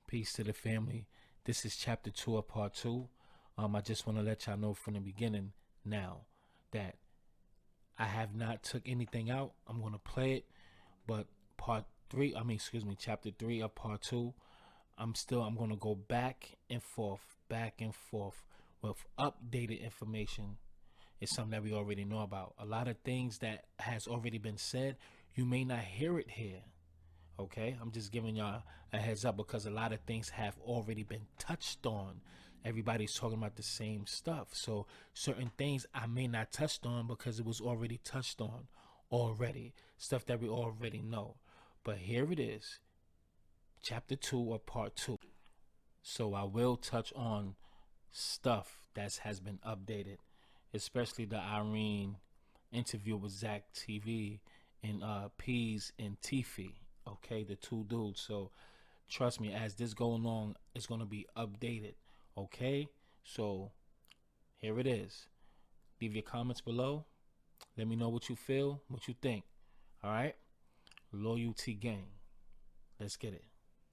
Peace to the family. This is chapter 2 of part 2. I just want to let y'all know from the beginning now that I have not took anything out. I'm going to play it, but chapter 3 of part 2, I'm going to go back and forth with updated information. It's something that we already know about. A lot of things that has already been said, you may not hear it here. Okay, I'm just giving y'all a heads up because a lot of things have already been touched on. Everybody's talking about the same stuff. So certain things I may not touch on because it was already touched on already. Stuff that we already know. But here it is. Chapter 2 of part 2. So I will touch on stuff that has been updated. Especially the Irene interview with Zach TV and Peas and Tiffy. Okay, the two dudes. So trust me, as this goes along, it's going to be updated. Okay, so here it is. Leave your comments below. Let me know what you feel, what you think. All right, Loyalty Gang. Let's get it.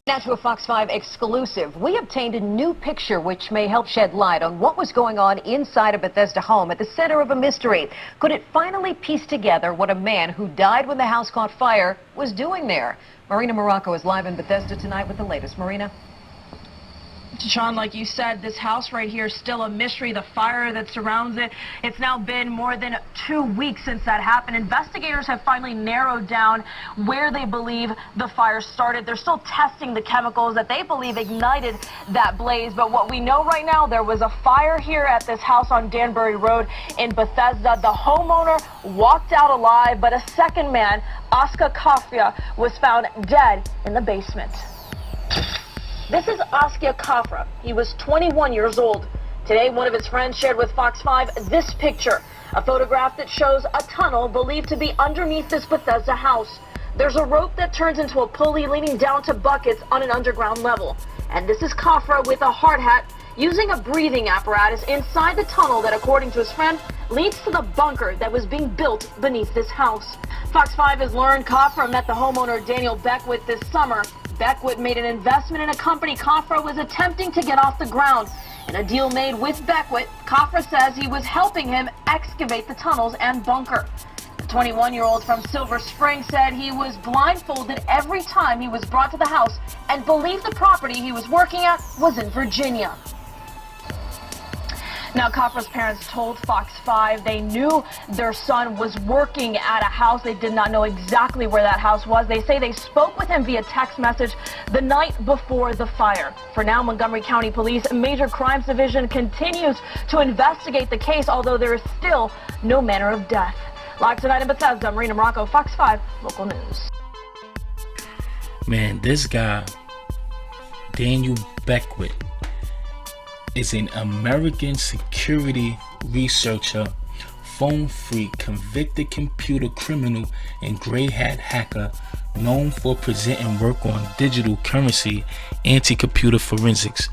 Now to a Fox 5 exclusive. We obtained a new picture which may help shed light on what was going on inside a Bethesda home at the center of a mystery. Could it finally piece together what a man who died when the house caught fire was doing there? Marina Morocco is live in Bethesda tonight with the latest. Marina? Sean, like you said, this house right here is still a mystery. The fire that surrounds it, it's now been more than 2 weeks since that happened. Investigators have finally narrowed down where they believe the fire started. They're still testing the chemicals that they believe ignited that blaze. But what we know right now, there was a fire here at this house on Danbury Road in Bethesda. The homeowner walked out alive, but a second man, Oscar Kafia, was found dead in the basement. This is Oscar Kafra. He was 21 years old. Today, one of his friends shared with Fox 5 this picture, a photograph that shows a tunnel believed to be underneath this Bethesda house. There's a rope that turns into a pulley leading down to buckets on an underground level. And this is Kafra with a hard hat using a breathing apparatus inside the tunnel that, according to his friend, leads to the bunker that was being built beneath this house. Fox 5 has learned Kafra met the homeowner Daniel Beckwitt this summer. Beckwitt made an investment in a company Kafra was attempting to get off the ground. In a deal made with Beckwitt, Kafra says he was helping him excavate the tunnels and bunker. The 21-year-old from Silver Spring said he was blindfolded every time he was brought to the house and believed the property he was working at was in Virginia. Now, Kafra's parents told Fox 5 they knew their son was working at a house. They did not know exactly where that house was. They say they spoke with him via text message the night before the fire. For now, Montgomery County Police Major Crimes Division continues to investigate the case, although there is still no manner of death. Live tonight in Bethesda, Marina Morocco, Fox 5 Local News. Man, this guy, Daniel Beckwitt, is an American security researcher, phone freak, convicted computer criminal, and gray hat hacker known for presenting work on digital currency, anti-computer forensics,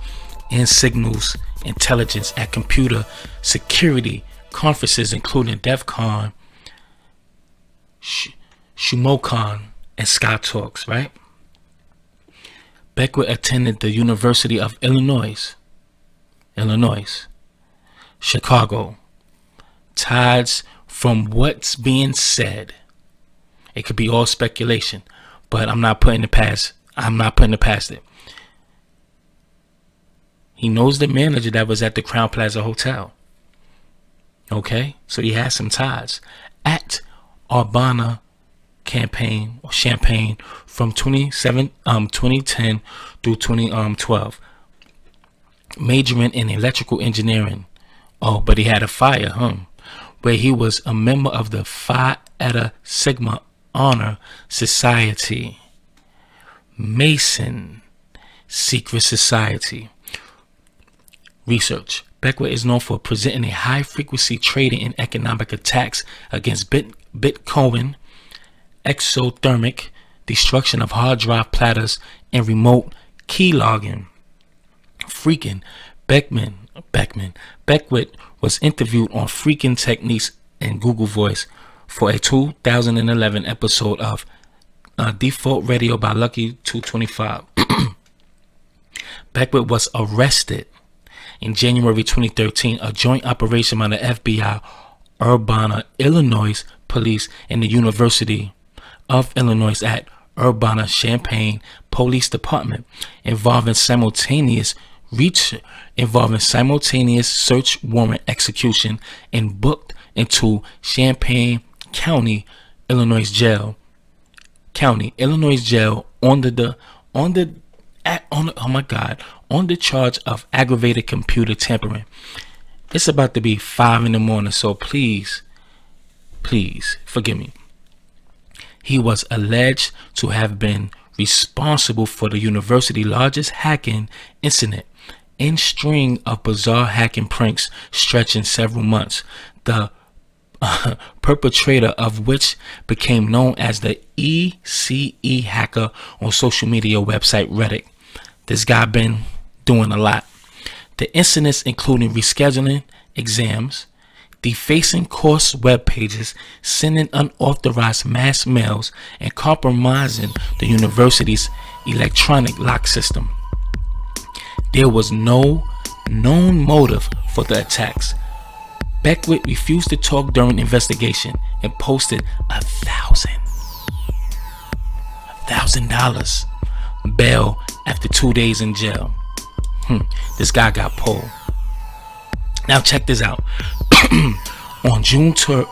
and signals intelligence at computer security conferences including DEF CON, Shumocon, and Sky Talks, right? Beckwitt attended the University of Illinois, Chicago. Ties from what's being said. It could be all speculation, but I'm not putting it past it. He knows the manager that was at the Crowne Plaza Hotel. Okay, so he has some ties at Urbana Champaign from 2010 through 2012. Majoring in electrical engineering. Oh, but he had a fire, where he was a member of the Phi Eta Sigma Honor Society, Mason Secret Society. Research. Beckwitt is known for presenting a high-frequency trading and economic attacks against Bitcoin, exothermic destruction of hard drive platters, and remote keylogging. Freaking Beckwitt was interviewed on Freaking Techniques and Google Voice for a 2011 episode of Default Radio by Lucky 225. Beckwitt was arrested. In January 2013, a joint operation by the FBI, Urbana, Illinois Police, and the University of Illinois at Urbana-Champaign Police Department involving simultaneous search warrant execution and booked into Champaign County, Illinois jail. On the charge of aggravated computer tampering. It's about to be 5 in the morning, so please forgive me. He was alleged to have been responsible for the university's largest hacking incident in string of bizarre hacking pranks stretching several months. The perpetrator of which became known as the ECE hacker on social media website Reddit. This guy been doing a lot. The incidents including rescheduling exams, defacing course web pages, sending unauthorized mass mails, and compromising the university's electronic lock system. There was no known motive for the attacks. Beckwitt refused to talk during investigation and posted $1,000 bail after 2 days in jail. This guy got pulled. Now check this out. On June 3rd,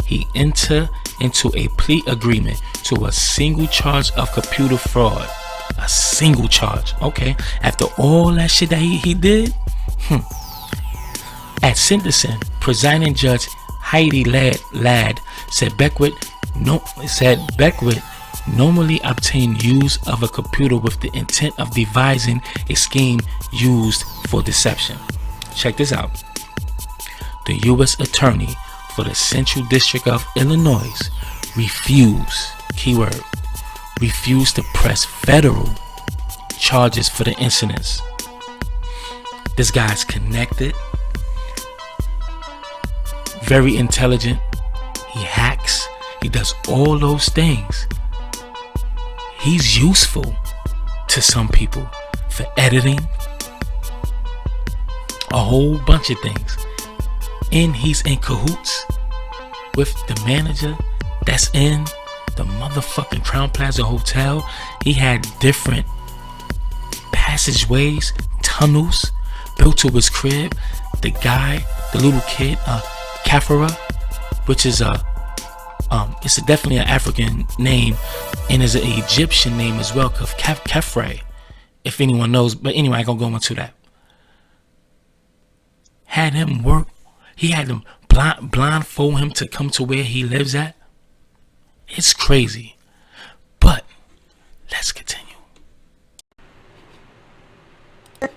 he entered into a plea agreement to a single charge of computer fraud. A single charge, okay? After all that shit that he did, At sentencing, presiding judge Heidi Ladd said Beckwitt normally obtained use of a computer with the intent of devising a scheme used for deception. Check this out. The U.S. Attorney for the Central District of Illinois refused to press federal charges for the incidents. This guy's connected, very intelligent, he hacks, he does all those things. He's useful to some people for editing, a whole bunch of things. And he's in cahoots with the manager that's in the motherfucking Crowne Plaza hotel. He had different passageways, tunnels built to his crib. The guy, the little kid, Kafara, which is it's definitely an African name and is an Egyptian name as well, Kafre, if anyone knows. But anyway, I ain't gonna go into that. Had him work. He had them blindfold him to come to where he lives at. It's crazy. But let's continue.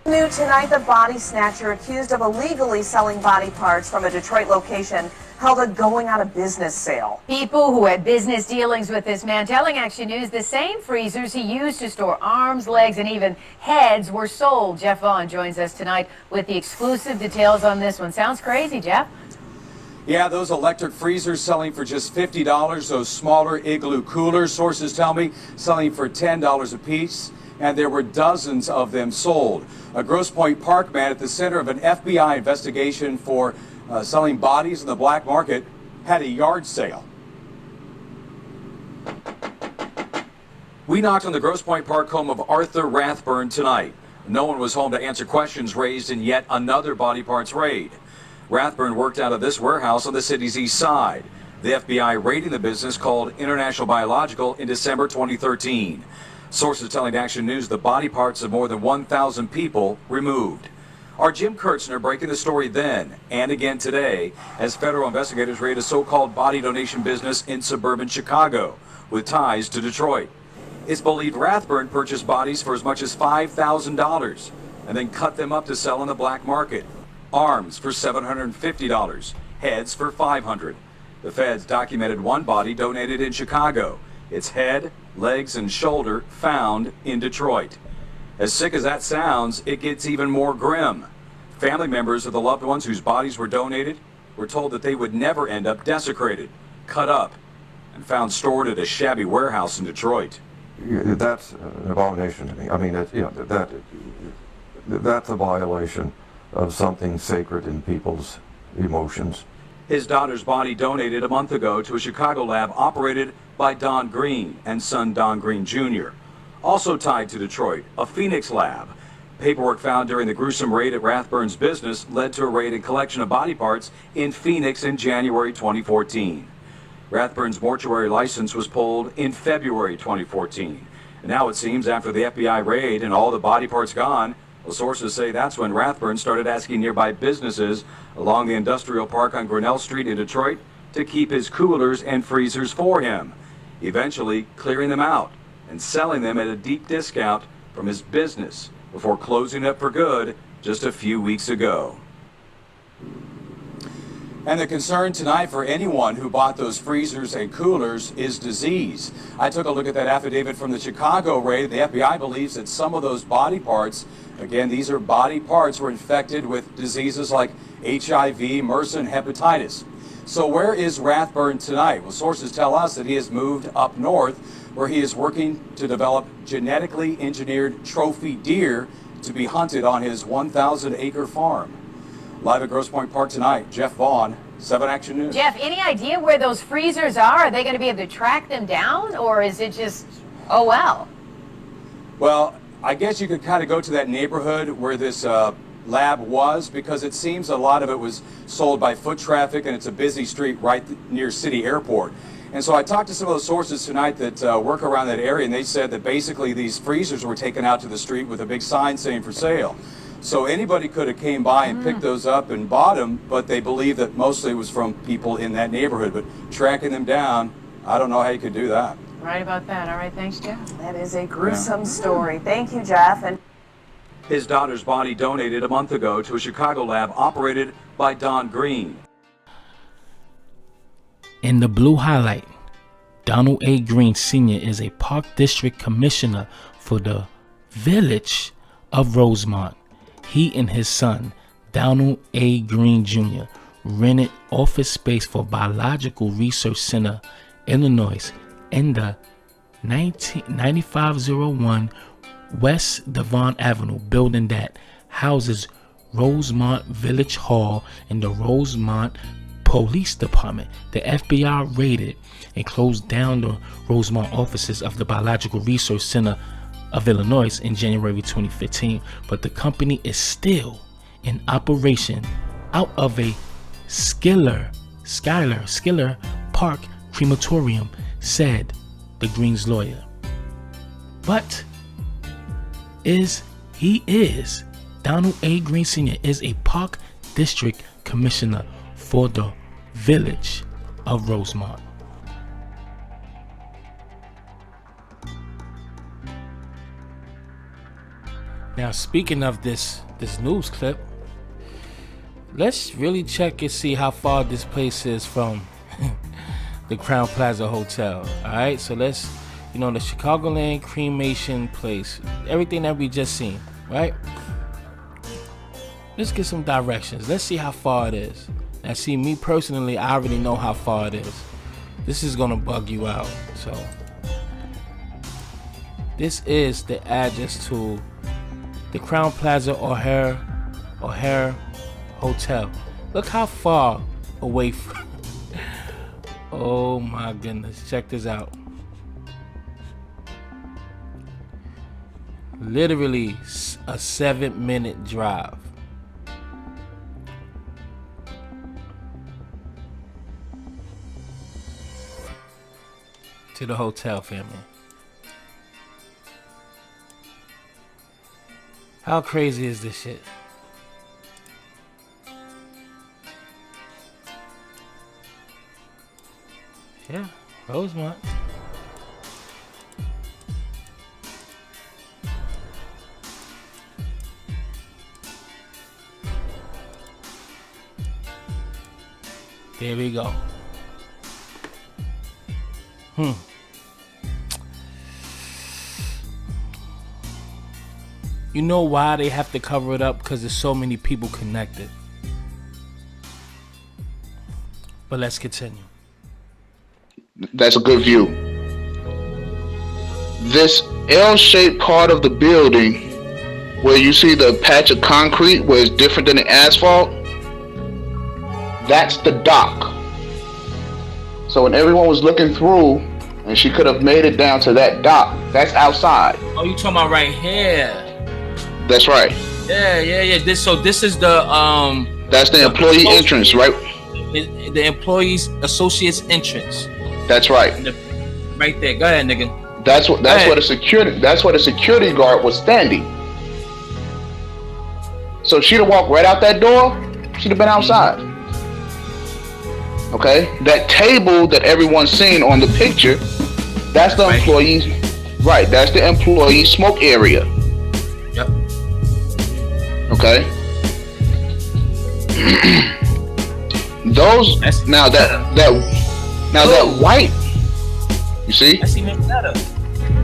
New tonight, the body snatcher accused of illegally selling body parts from a Detroit location held a going out of business sale. People who had business dealings with this man telling Action News the same freezers he used to store arms, legs, and even heads were sold. Jeff Vaughn joins us tonight with the exclusive details on this one. Sounds crazy, Jeff. Yeah, those electric freezers selling for just $50. Those smaller igloo coolers, sources tell me, selling for $10 a piece. And there were dozens of them sold. A Grosse Pointe Park man at the center of an FBI investigation for selling bodies in the black market had a yard sale. We knocked on the Grosse Pointe Park home of Arthur Rathburn tonight. No one was home to answer questions raised in yet another body parts raid. Rathburn worked out of this warehouse on the city's east side. The FBI raiding the business called International Biological in December 2013. Sources telling Action News the body parts of more than 1,000 people removed. Our Jim Kurtzner breaking the story then and again today as federal investigators raid a so-called body donation business in suburban Chicago with ties to Detroit. It's believed Rathburn purchased bodies for as much as $5,000 and then cut them up to sell on the black market. Arms for $750, heads for $500. The feds documented one body donated in Chicago. Its head, legs, and shoulder found in Detroit. As sick as that sounds, it gets even more grim. Family members of the loved ones whose bodies were donated were told that they would never end up desecrated, cut up, and found stored at a shabby warehouse in Detroit. that's an abomination to me. I mean, that's a violation of something sacred in people's emotions. His daughter's body donated a month ago to a Chicago lab operated by Don Green and son Don Green Jr. Also tied to Detroit, a Phoenix lab. Paperwork found during the gruesome raid at Rathburn's business led to a raid and collection of body parts in Phoenix in January 2014. Rathburn's mortuary license was pulled in February 2014. And now it seems after the FBI raid and all the body parts gone, well, sources say that's when Rathburn started asking nearby businesses along the industrial park on Grinnell Street in Detroit to keep his coolers and freezers for him, eventually clearing them out and selling them at a deep discount from his business before closing up for good just a few weeks ago. And the concern tonight for anyone who bought those freezers and coolers is disease. I took a look at that affidavit from the Chicago raid. The FBI believes that some of those body parts, again, these are body parts, were infected with diseases like HIV, MRSA, and hepatitis. So where is Rathburn tonight? Well, sources tell us that he has moved up north, where he is working to develop genetically engineered trophy deer to be hunted on his 1,000-acre farm. Live at Grosse Pointe Park tonight, Jeff Vaughn, 7 Action News. Jeff, any idea where those freezers are? Are they going to be able to track them down, or is it just, oh well? Well, I guess you could kind of go to that neighborhood where this lab was, because it seems a lot of it was sold by foot traffic, and it's a busy street right near City Airport. And so I talked to some of those sources tonight that work around that area, and they said that basically these freezers were taken out to the street with a big sign saying for sale. So anybody could have came by and picked those up and bought them, but they believe that mostly it was from people in that neighborhood. But tracking them down, I don't know how you could do that. Right about that. All right, thanks, Jeff. That is a gruesome story. Thank you, Jeff. And His daughter's body donated a month ago to a Chicago lab operated by Don Green. In the blue highlight, Donald A. Green Sr. is a Park District Commissioner for the Village of Rosemont. He and his son, Donald A. Green Jr., rented office space for Biological Research Center, Illinois, in the 9501 West Devon Avenue building that houses Rosemont Village Hall and the Rosemont Police Department. The FBI raided and closed down the Rosemont offices of the Biological Research Center of Illinois in January 2015, but the company is still in operation out of a Schiller Park crematorium, said the Green's lawyer. But Donald A. Green Sr. is a Park District Commissioner for the Village of Rosemont. Now, speaking of this news clip, let's really check and see how far this place is from the Crowne Plaza Hotel. All right, so let's, the Chicagoland cremation place, everything that we just seen, right? Let's get some directions. Let's see how far it is. Now, see, me personally, I already know how far it is. This is gonna bug you out. So, this is the address to the Crowne Plaza O'Hare Hotel. Look how far away from. Oh my goodness, check this out. Literally a 7-minute drive. To the hotel, family. How crazy is this shit? Yeah, Rosemont. There we go. You know why they have to cover it up? Because there's so many people connected. But let's continue. That's a good view. this L-shaped part of the building where you see the patch of concrete where it's different than the asphalt, that's the dock. So when everyone was looking through and she could have made it down to that dock, that's outside. Oh, you talking about right here? That's right. Yeah. This is the That's the employee entrance, right? The employees associates entrance. That's right. Right there. Go ahead, nigga. That's where the security guard was standing. So if she'd have walked right out that door, she'd have been outside. Okay? That table that everyone's seen on the picture, that's the employees. Right, that's the employee smoke area. Yep. Okay. Those now that white, you see? That's even better.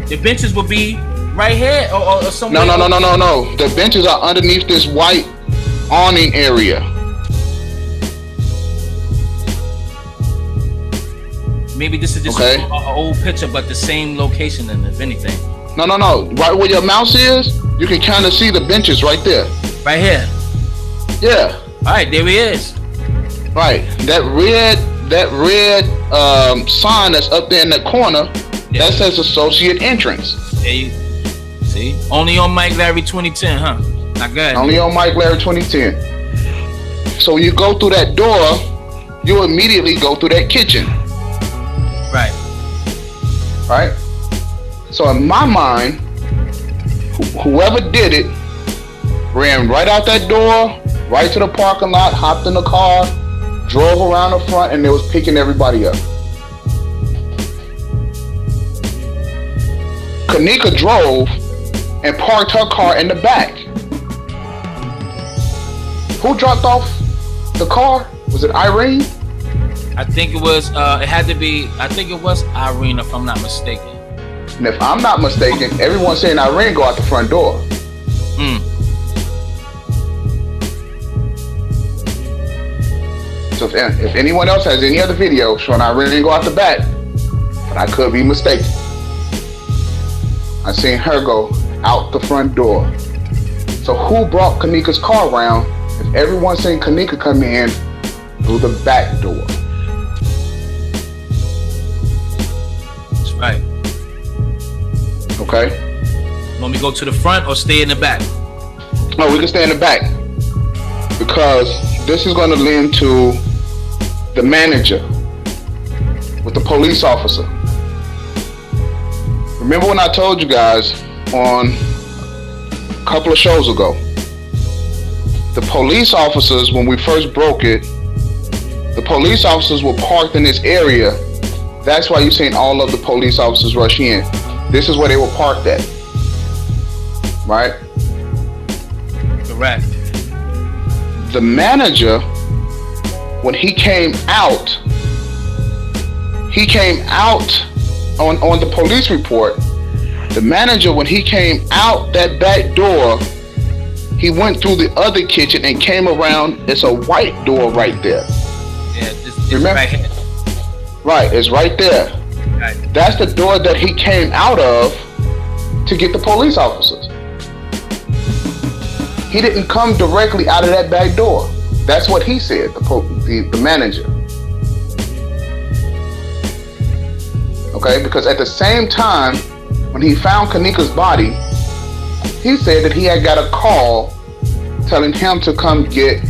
The benches will be right here or somewhere. No. The benches are underneath this white awning area. Maybe this is just an old picture, but the same location, then, if anything. No. Right where your mouse is, you can kind of see the benches right there. Right here. Yeah. All right, there he is. Right. That red sign that's up there in the corner, that says associate entrance. There you see. Only on Mike Larry 2010, huh? Not good. Only on Mike Larry 2010. So when you go through that door, you immediately go through that kitchen. Right. Right? So in my mind, whoever did it ran right out that door, right to the parking lot, hopped in the car, drove around the front, and they was picking everybody up. Kenneka drove and parked her car in the back. Who dropped off the car? Was it Irene? I think it was, it had to be, I think it was Irene, if I'm not mistaken. And if I'm not mistaken, everyone's saying Irene go out the front door. So if anyone else has any other video showing Irene go out the back, but I could be mistaken. I seen her go out the front door. So who brought Kenneka's car around if everyone's seen Kenneka come in through the back door? That's right. Okay. Want me to go to the front or stay in the back? No, we can stay in the back because this is going to lend to the manager with the police officer. Remember when I told you guys on a couple of shows ago, the police officers, when we first broke it, the police officers were parked in this area. That's why you're seeing all of the police officers rush in. This is where they were parked at. Right? Correct. The manager, when he came out on the police report. The manager, when he came out that back door, he went through the other kitchen and came around. It's a white door right there. Yeah, it's right here. Right, it's right there. Right. That's the door that he came out of to get the police officers. He didn't come directly out of that back door. That's what he said, the manager. Okay, because at the same time, when he found Kenneka's body, he said that he had got a call telling him to come get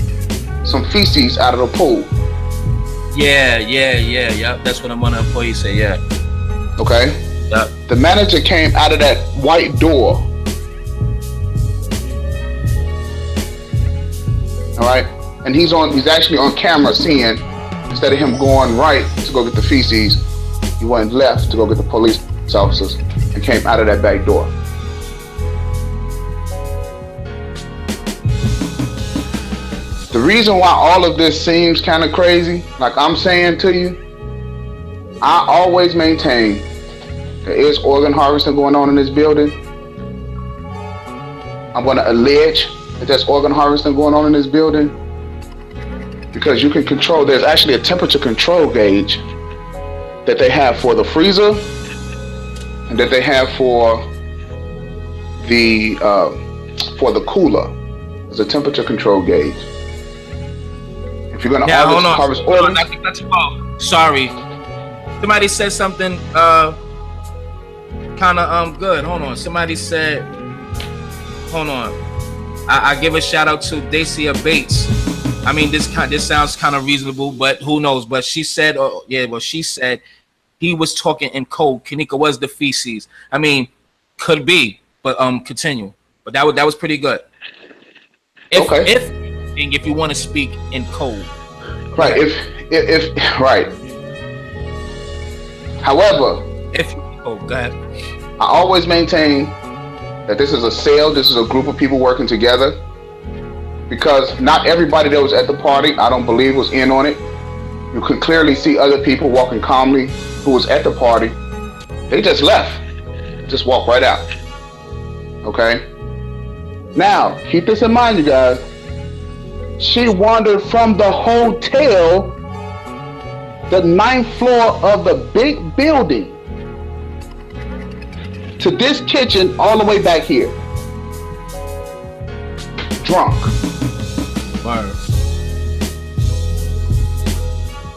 some feces out of the pool. Yeah. That's what one of the employees said, yeah. Okay? Yep. The manager came out of that white door. All right? And he's actually on camera seeing, instead of him going right to go get the feces, he went left to go get the police officers and came out of that back door. The reason why all of this seems kind of crazy, like I'm saying to you, I always maintain there is organ harvesting going on in this building. I'm going to allege that there's organ harvesting going on in this building because you can control, there's actually a temperature control gauge that they have for the freezer and that they have for the cooler. There's a temperature control gauge. If you're gonna harvest oil, sorry. Somebody said something kind of good. Hold on. Somebody said, hold on. I give a shout out to Dacia Bates. I mean, this sounds kind of reasonable, but who knows? But she said, she said he was talking in code. Kenneka was the feces. I mean, could be, but continue. But that was pretty good. If you want to speak in code, right? If right. However, go ahead. I always maintain that this is a sale. This is a group of people working together, because not everybody that was at the party, I don't believe, was in on it. You could clearly see other people walking calmly who was at the party. They just left, just walked right out. Okay. Now, keep this in mind, you guys. She wandered from the hotel, the 9th floor of the big building, to this kitchen all the way back here. Drunk. Fire.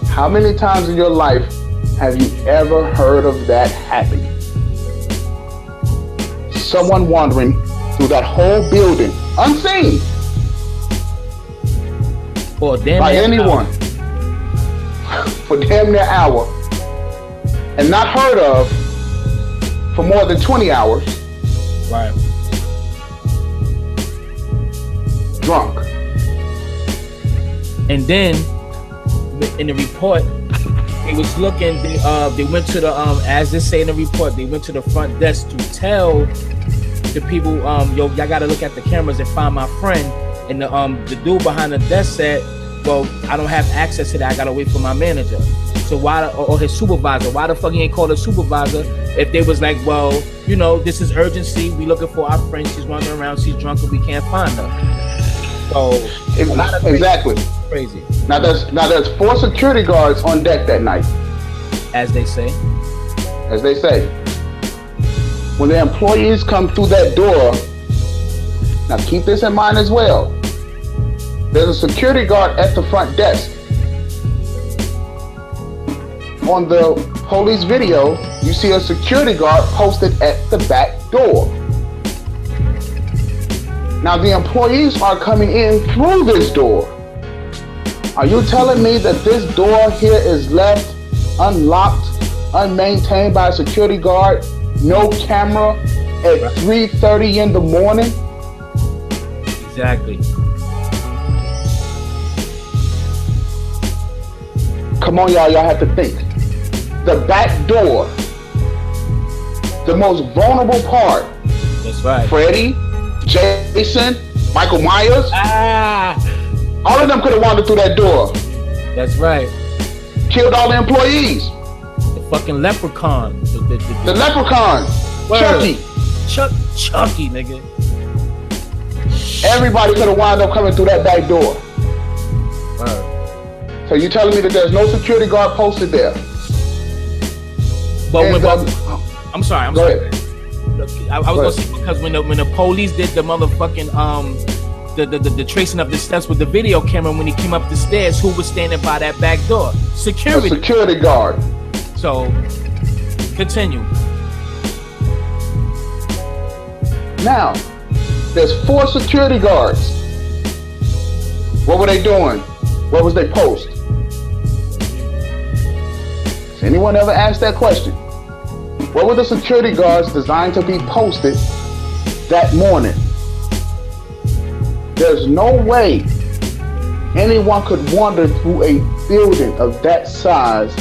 How many times in your life have you ever heard of that happening? Someone wandering through that whole building, unseen by anyone, for damn near an hour, and not heard of for more than 20 hours. Right. Drunk. And then in the report, they was looking. They went to the as they say in the report, they went to the front desk to tell the people, yo, y'all gotta look at the cameras and find my friend. And the dude behind the desk said, well, I don't have access to that. I gotta wait for my manager. So why, or his supervisor? Why the fuck he ain't called a supervisor if they was like, well, you know, this is urgency. We looking for our friend. She's running around. She's drunk and we can't find her. So exactly. Crazy. Now there's 4 security guards on deck that night. As they say. As they say. When the employees come through that door, now keep this in mind as well. There's a security guard at the front desk. On the police video, you see a security guard posted at the back door. Now the employees are coming in through this door. Are you telling me that this door here is left unlocked, unmaintained by a security guard? No camera at 3:30 in the morning? Exactly. Come on, y'all have to think. The back door, the most vulnerable part. That's right. Freddy, Jason, Michael Myers. All of them could have wandered through that door. That's right. Killed all the employees. The fucking leprechaun. The leprechaun. Word. Chucky, nigga. Everybody could have wound up coming through that back door. Word. So you telling me that there's no security guard posted there? But I'm sorry. I was gonna say, because when the police did the motherfucking the tracing of the steps with the video camera, when he came up the stairs, who was standing by that back door? Security. A security guard. So continue. Now, there's 4 security guards. What were they doing? What was their post? Has anyone ever asked that question? What were the security guards designed to be posted that morning? There's no way anyone could wander through a building of that size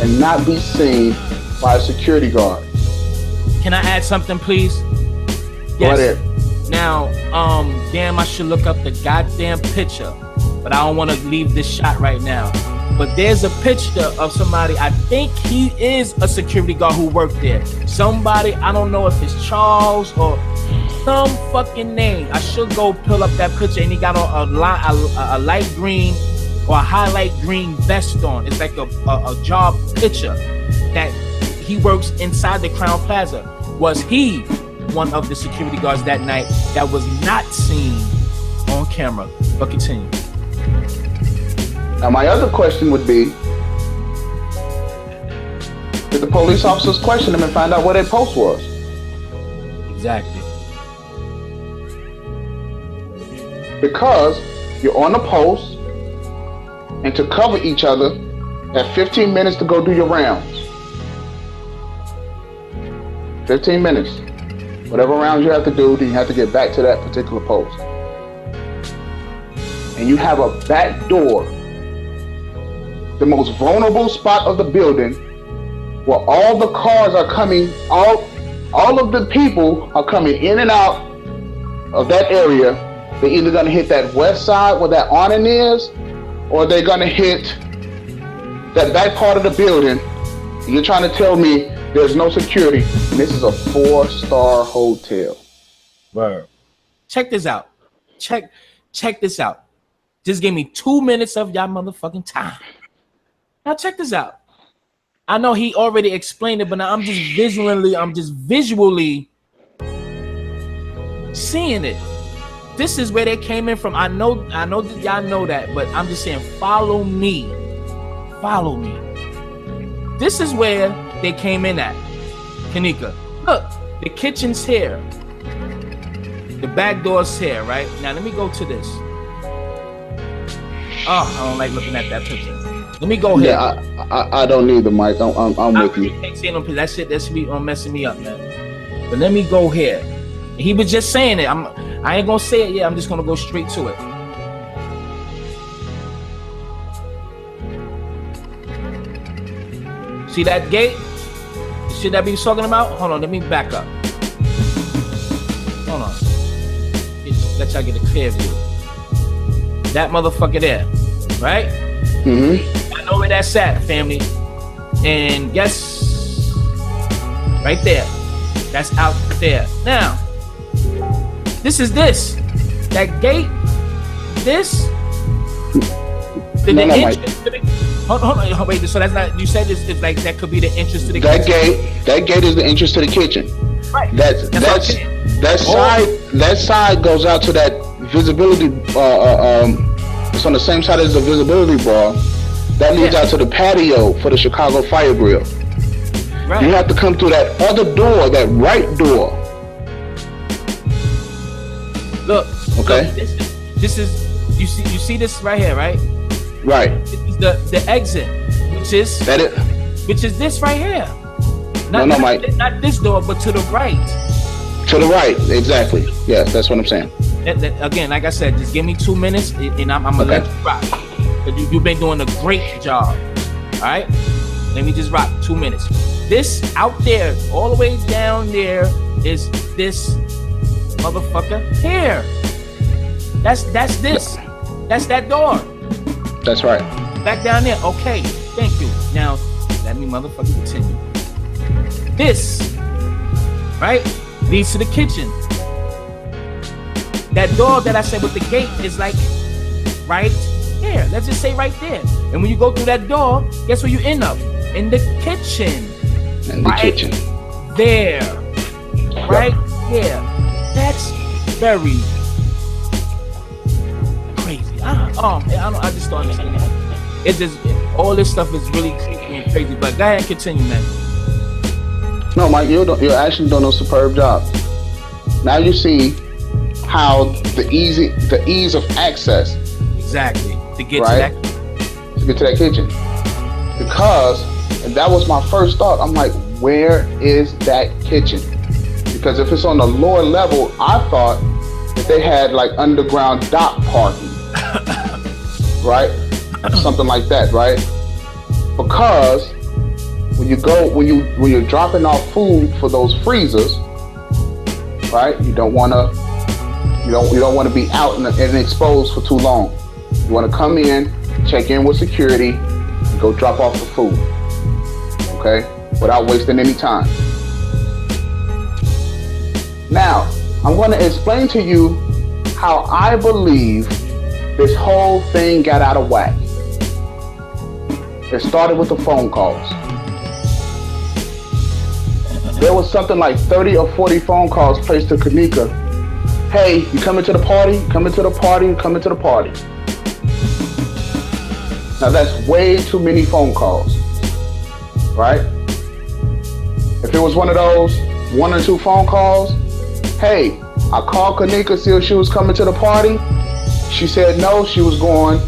and not be seen by a security guard. Can I add something, please? Yes. Go ahead. Now, damn, I should look up the goddamn picture, but I don't want to leave this shot right now. But there's a picture of somebody, I think he is a security guard who worked there. Somebody, I don't know if it's Charles or some fucking name. I should go pull up that picture, and he got on a light green or a highlight green vest on. It's like a job picture that he works inside the Crowne Plaza. Was he one of the security guards that night that was not seen on camera? But continue. Now, my other question would be, did the police officers question him and find out where their post was? Exactly. Because you're on the post, and to cover each other, have 15 minutes to go do your rounds. 15 minutes. Whatever rounds you have to do, then you have to get back to that particular post. And you have a back door, the most vulnerable spot of the building, where all the cars are coming, all of the people are coming in and out of that area. They're either gonna hit that west side where that awning is, or they're gonna hit that back part of the building. You're trying to tell me there's no security, and this is a 4-star hotel. Word. Check this out. Check this out. Just give me 2 minutes of y'all motherfucking time. Now check this out. I know he already explained it, but now I'm just visually seeing it. This is where they came in from. I know that y'all know that, but I'm just saying, follow me. Follow me. This is where they came in at. Kenneka, look, the kitchen's here. The back door's here, right? Now let me go to this. Oh, I don't like looking at that picture. Let me go here. Yeah, I don't need the mic. I'm with you. Can't say no, that shit be messing me up, man. But let me go here. He was just saying it. I ain't gonna say it yet. I'm just gonna go straight to it. See that gate? The shit that we was talking about? Hold on, let me back up. Hold on. Let y'all get a clear view. That motherfucker there, right? Mm-hmm. I know where that's at, family. And guess right there. That's out there. Now, this is this. That gate, this. The entrance to the, hold on, wait. So that's not. You said this is like that could be the entrance to the kitchen. That gate is the entrance to the kitchen. Right. That side goes out to that visibility. It's on the same side as the visibility bar. That leads out to the patio for the Chicago Fire Grill. Right. You have to come through that other door, that right door. Look. Okay. Look, this is you see this right here, right? Right. This is the exit, which is this right here. Not this door, but to the right. To the right, exactly. Yes, that's what I'm saying. Again, like I said, just give me 2 minutes, and I'm gonna let you rock. You've been doing a great job. All right, let me just rock 2 minutes. This out there, all the way down there, is this motherfucker here. That's this. That's that door. That's right. Back down there. Okay, thank you. Now, let me motherfucking continue. This, right, leads to the kitchen. That door that I said with the gate is like right here. Let's just say right there. And when you go through that door, guess where you end up? In the kitchen. In the kitchen. There. Right here. That's very crazy. I just don't understand that. It's just all this stuff is really creepy and crazy. But go ahead and continue, man. No, Mike, you're actually doing a superb job. Now you see how the ease of access. Exactly. To get right? To get to that kitchen. Because, and that was my first thought. I'm like, where is that kitchen? Because if it's on the lower level, I thought that they had like underground dock parking. Right? Something like that, right? Because when you're dropping off food for those freezers, right? You don't want to be out and exposed for too long. You want to come in, check in with security, and go drop off the food, okay? Without wasting any time. Now, I'm going to explain to you how I believe this whole thing got out of whack. It started with the phone calls. there was something like 30 or 40 phone calls placed to Kenneka. Hey, you coming to the party? Coming to the party? Coming to the party? Now that's way too many phone calls, right? If it was one of those 1 or 2 phone calls, hey, I called Kenneka, see if she was coming to the party. She said no, she was going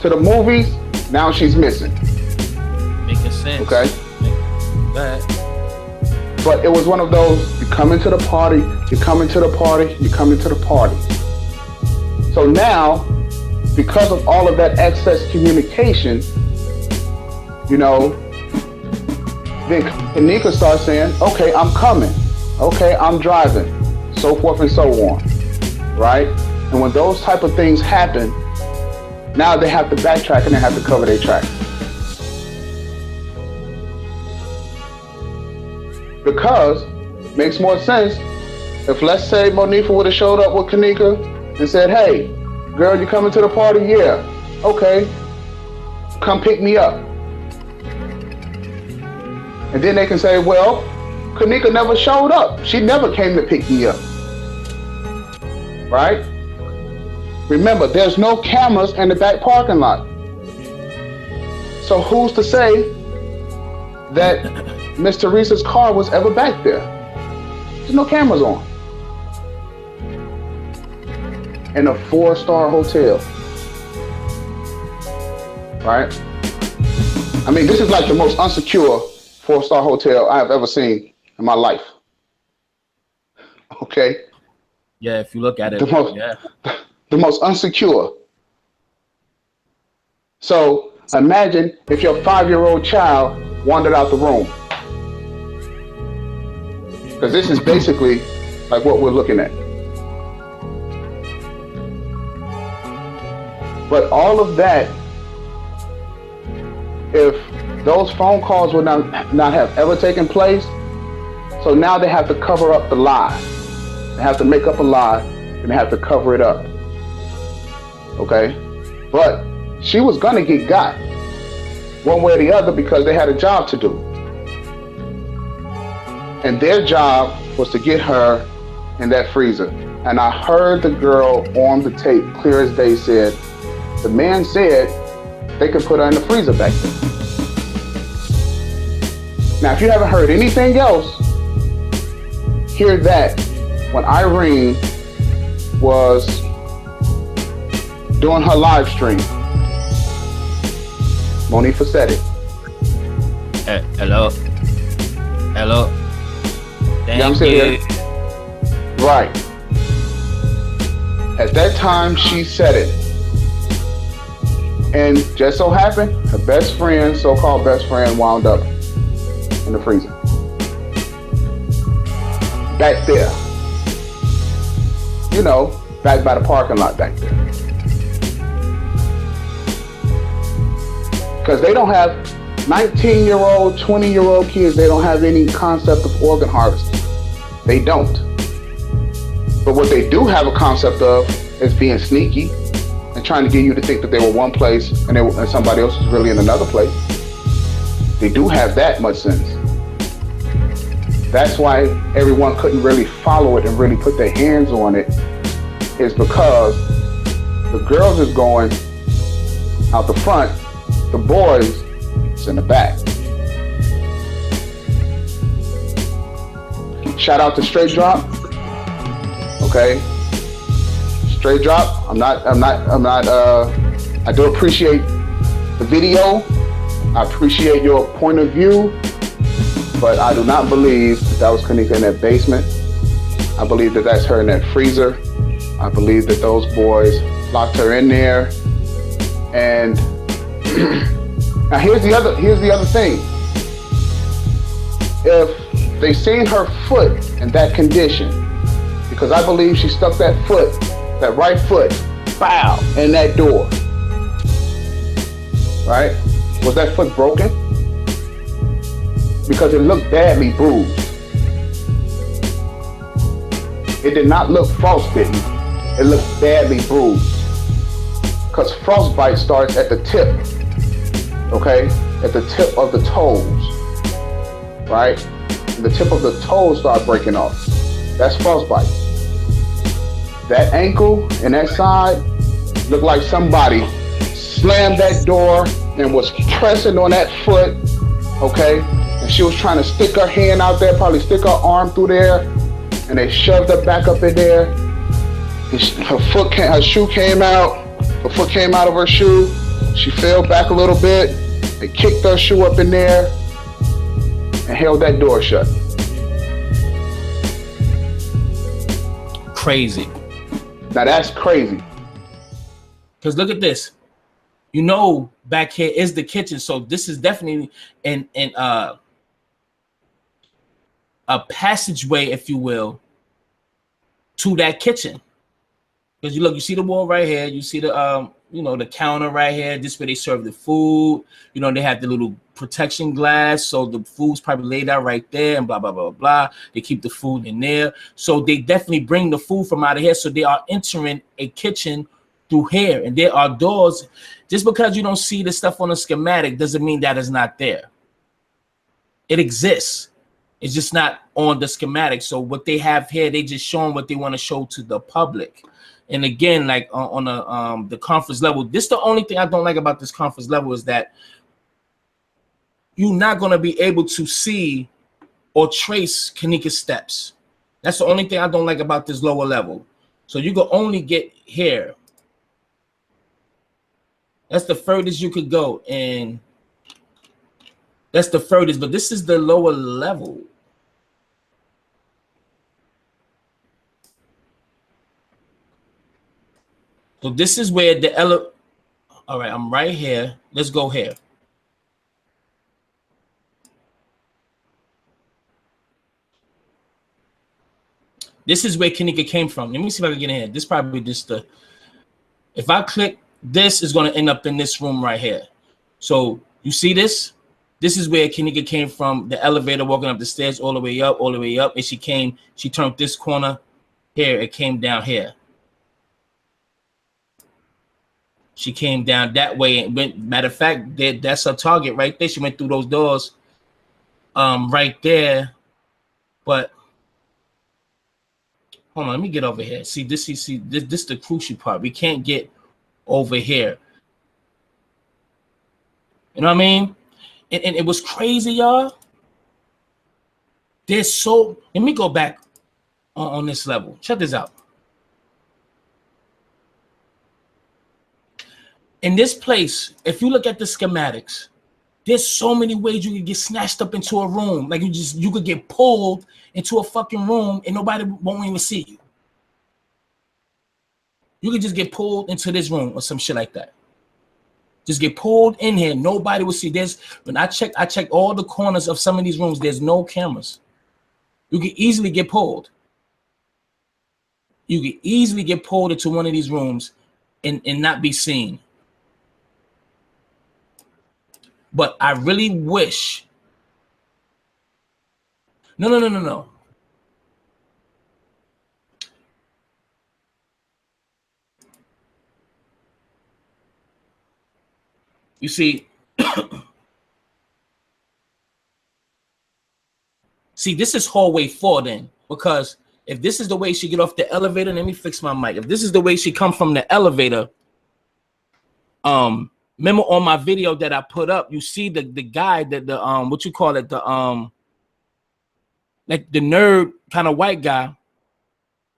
to the movies. Now she's missing. Making sense. Okay. That. But it was one of those, you're coming to the party, you're coming to the party, you're coming to the party. So now, because of all of that excess communication, you know, then Kenneka starts saying, okay, I'm coming. Okay, I'm driving. So forth and so on. Right? And when those type of things happen, now they have to backtrack and they have to cover their tracks. Because it makes more sense if, let's say, Monifa would have showed up with Kenneka and said, hey, girl, you coming to the party? Yeah. Okay. Come pick me up. And then they can say, well, Kenneka never showed up. She never came to pick me up. Right? Remember, there's no cameras in the back parking lot. So who's to say that Miss Teresa's car was ever back there? There's no cameras on. In a 4-star hotel. Right? I mean, this is like the most unsecure 4-star hotel I have ever seen in my life. Okay? Yeah, if you look at it, the most unsecure. So imagine if your 5-year-old child wandered out the room. Because this is basically like what we're looking at. But all of that, if those phone calls would not have ever taken place, so now they have to cover up the lie. They have to make up a lie and they have to cover it up. Okay? But she was gonna get got one way or the other because they had a job to do. And their job was to get her in that freezer. And I heard the girl on the tape, clear as day, said, the man said they could put her in the freezer back there. Now, if you haven't heard anything else, hear that when Irene was doing her live stream. Monifa said it. Hello. Hello. Thank I'm saying? Right. At that time, she said it. And just so happened, her best friend, so-called best friend, wound up in the freezer. Back there. You know, back by the parking lot back there. Because they don't have 19-year-old, 20-year-old kids, they don't have any concept of organ harvesting. They don't. But what they do have a concept of is being sneaky and trying to get you to think that they were one place and somebody else was really in another place. They do have that much sense. That's why everyone couldn't really follow it and really put their hands on it, is because the girls is going out the front, the boys is in the back. Shout out to Straight Drop. Okay. Straight Drop. I do appreciate the video. I appreciate your point of view, but I do not believe that was Kenneka in that basement. I believe that that's her in that freezer. I believe that those boys locked her in there. And now here's the other thing. If they seen her foot in that condition, because I believe she stuck that foot, that right foot, bow, in that door. Right? Was that foot broken? Because it looked badly bruised. It did not look frostbitten. It looked badly bruised. Because frostbite starts at the tip. Okay? At the tip of the toes. Right? and the tip of the toe started breaking off. That's frostbite. That ankle and that side looked like somebody slammed that door and was pressing on that foot, okay? And she was trying to stick her hand out there, probably stick her arm through there, and they shoved her back up in there. And her shoe came out. Her foot came out of her shoe. She fell back a little bit. They kicked her shoe up in there and held that door shut. Crazy. Now that's crazy. Because look at this. You know, back here is the kitchen. So this is definitely a passageway, if you will, to that kitchen. Because you see the wall right here. You see the the counter right here. This is where they serve the food. You know, they have the little protection glass, so the food's probably laid out right there, and blah blah blah blah. They keep the food in there, so they definitely bring the food from out of here. So they are entering a kitchen through here, and there are doors. Just because you don't see the stuff on the schematic doesn't mean that it's not there. It exists. It's just not on the schematic. So what they have here, they just showing what they want to show to the public. And again, like on the conference level, this the only thing I don't like about this conference level is that you're not going to be able to see or trace Kenneka's steps. That's the only thing I don't like about this lower level. So you can only get here. That's the furthest you could go, and that's the furthest. But this is the lower level. So this is where the all right, I'm right here. Let's go here. This is where Kenneka came from. Let me see if I can get in here. This probably just the. If I click, this is going to end up in this room right here. So you see this? This is where Kenneka came from. The elevator, walking up the stairs, all the way up, and she turned this corner here. It came down here. She came down that way and went. Matter of fact, that's her target right there. She went through those doors, right there. But hold on, let me get over here. See this is the crucial part. We can't get over here. You know what I mean? And it was crazy, y'all. There's so. Let me go back on this level. Check this out. In this place, if you look at the schematics, there's so many ways you could get snatched up into a room. Like you could get pulled into a fucking room and nobody won't even see you. You could just get pulled into this room or some shit like that. Just get pulled in here. Nobody will see. When I checked all the corners of some of these rooms, there's no cameras. You could easily get pulled. You could easily get pulled into one of these rooms and not be seen. But I really wish. No. You see, this is hallway 4 then, because if this is the way she get off the elevator, let me fix my mic. If this is the way she come from the elevator, remember on my video that I put up, you see the guy that what you call it, like the nerd kind of white guy,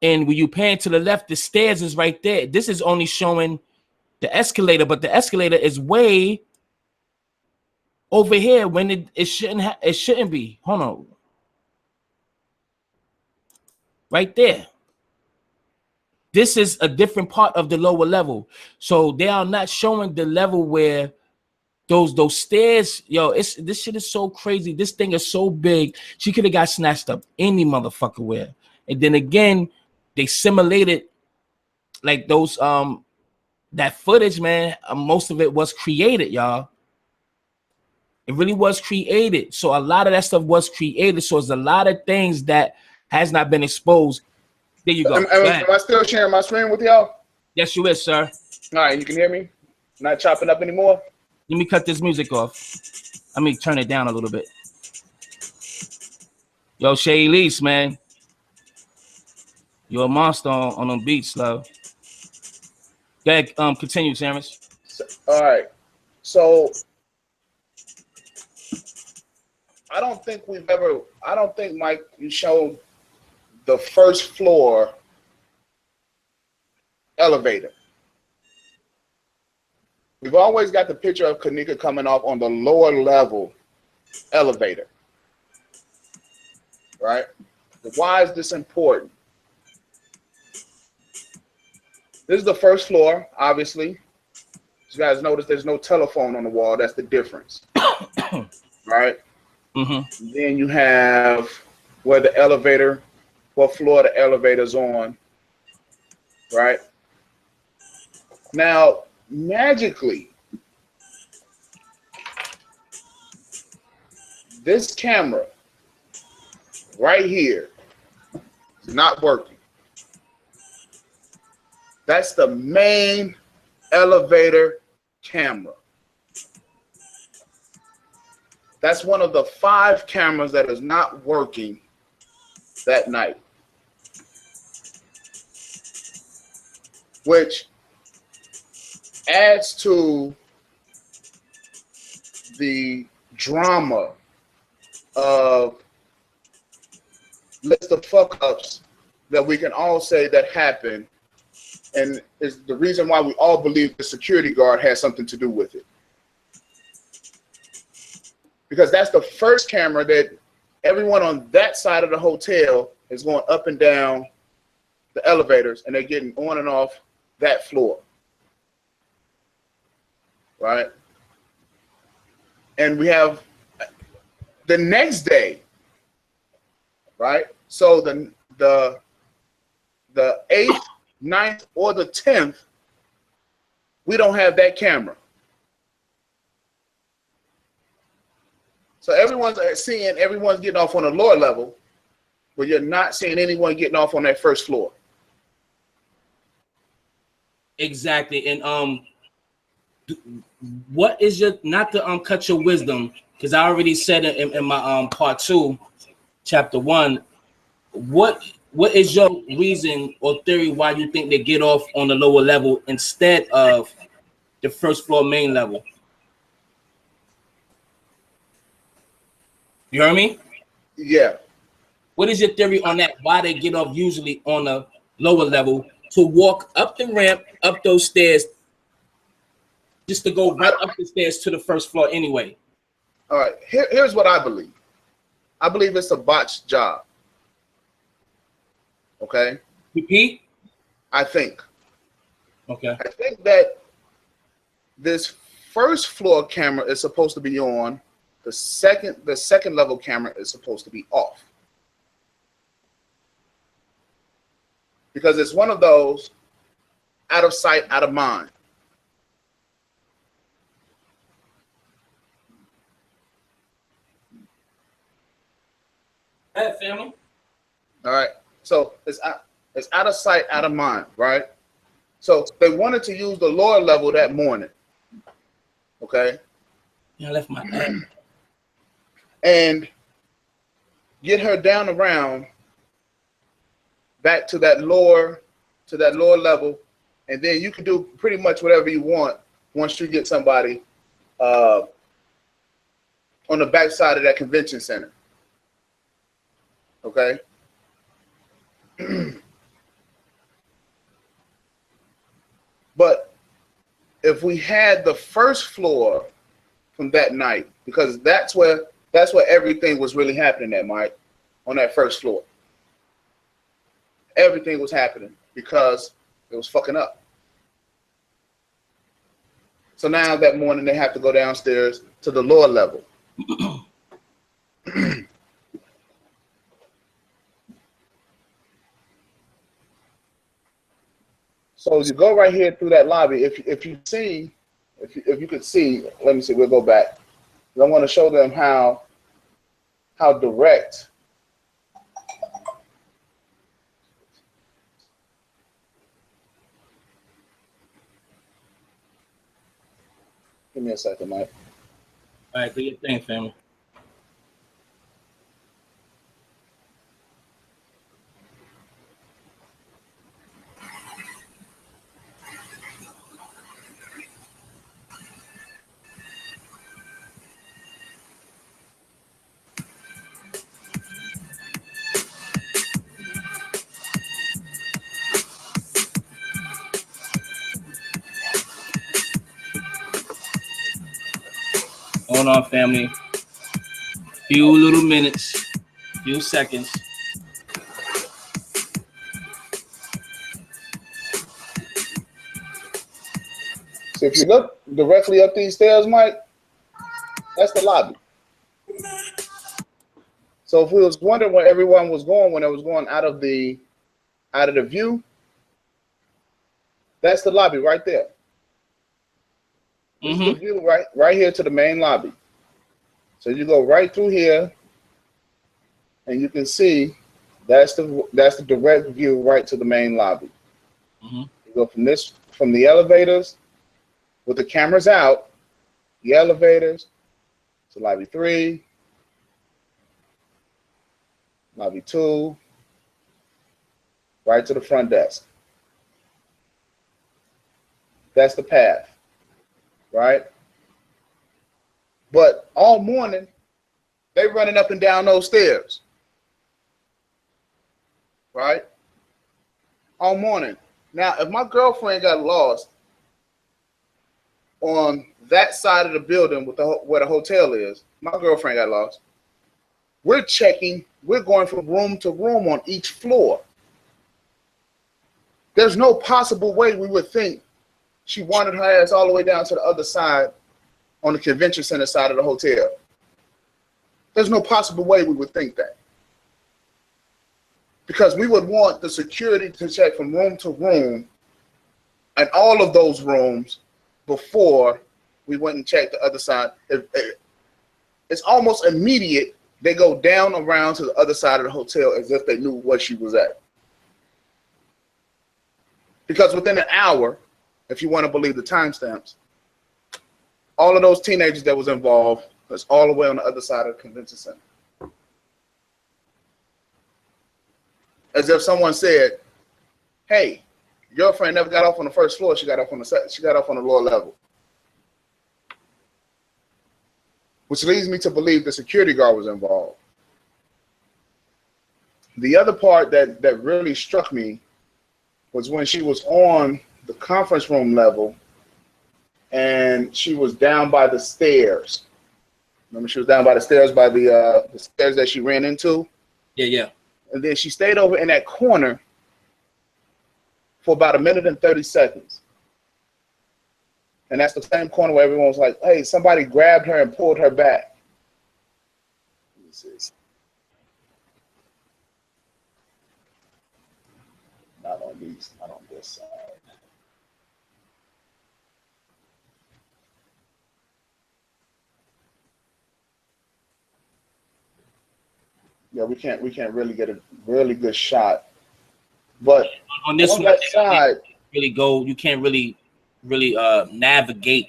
and when you pan to the left, the stairs is right there. This is only showing the escalator, but the escalator is way over here when it shouldn't be. Hold on. Right there. This is a different part of the lower level. So they are not showing the level where those stairs, yo, this shit is so crazy. This thing is so big. She could have got snatched up any motherfucker where. And then again, they simulated like those that footage, man. Most of it was created, y'all. It really was created. So a lot of that stuff was created. So it's a lot of things that has not been exposed. There you go. Am I still sharing my screen with y'all? Yes, you is, sir. All right, you can hear me? Not chopping up anymore? Let me cut this music off. Let me turn it down a little bit. Yo, Shay Elise, man. You're a monster on them beats, love. Go ahead, continue, Terrance. All right. So I don't think, Mike, you showed the first floor elevator. We've always got the picture of Kenneka coming off on the lower level elevator, right? Why is this important? This is the first floor, obviously. You guys notice there's no telephone on the wall. That's the difference, right? Mm-hmm. Then you have where the elevator, what floor the elevator's on, right? Now, magically, this camera right here is not working. That's the main elevator camera. That's one of the 5 cameras that is not working that night, which adds to the drama of list of fuck-ups that we can all say that happened, and is the reason why we all believe the security guard has something to do with it. Because that's the first camera that everyone on that side of the hotel is going up and down the elevators, and they're getting on and off that floor, right? And we have the next day, right? So the 8th, 9th, or the 10th, we don't have that camera. So everyone's getting off on the lower level, but you're not seeing anyone getting off on that first floor. Exactly. And what is your, not to cut your wisdom, because I already said it in my part 2, chapter 1. What is your reason or theory why you think they get off on the lower level instead of the first floor main level? You heard me? Yeah. What is your theory on that? Why they get off usually on the lower level to walk up the ramp, up those stairs, just to go right up the stairs to the first floor anyway? All right. Here's what I believe. I believe it's a botched job. Okay. Repeat. I think. Okay. I think that this first floor camera is supposed to be on. The second level camera is supposed to be off. Because it's one of those out of sight, out of mind. Hey, family. All right. So it's out of sight, out of mind, right? So they wanted to use the lower level that morning. Okay. Yeah, I left my bag. And get her down around back to that lower level, and then you can do pretty much whatever you want once you get somebody on the back side of that convention center. Okay. But if we had the first floor from that night, because that's where everything was really happening at, Mike, on that first floor. Everything was happening because it was fucking up. So now that morning they have to go downstairs to the lower level. So you go right here through that lobby. If you could see, let me see. We'll go back. I want to show them how direct. Give me a second, Mike. All right, do your thing, family. Hold on, family. Few little minutes, few seconds. So if you look directly up these stairs, Mike, that's the lobby. So if we was wondering where everyone was going when it was going out of the view, that's the lobby right there. This is the view right here to the main lobby. So you go right through here, and you can see that's the direct view right to the main lobby. You go from the elevators with the cameras out, the elevators to lobby 3, lobby 2, right to the front desk. That's the path, right? But all morning, they running up and down those stairs, right? All morning. Now, if my girlfriend got lost on that side of the building with where the hotel is, my girlfriend got lost, we're checking, we're going from room to room on each floor. There's no possible way we would think she wandered her ass all the way down to the other side on the convention center side of the hotel. There's no possible way we would think that. Because we would want the security to check from room to room and all of those rooms before we went and checked the other side. It's almost immediate. They go down around to the other side of the hotel as if they knew where she was at. Because within an hour, if you want to believe the timestamps, all of those teenagers that was involved was all the way on the other side of the convention center. As if someone said, "Hey, your girlfriend never got off on the first floor. She got off on the lower level." Which leads me to believe the security guard was involved. The other part that really struck me was when she was on the conference room level and she was down by the stairs. Remember, she was down by the stairs by the stairs that she ran into? Yeah. And then she stayed over in that corner for about 1 minute and 30 seconds. And that's the same corner where everyone was like, "Hey, somebody grabbed her and pulled her back." Let me see. Not on this side. Yeah, we can't really get a really good shot. But on this on one, that side, you can't really navigate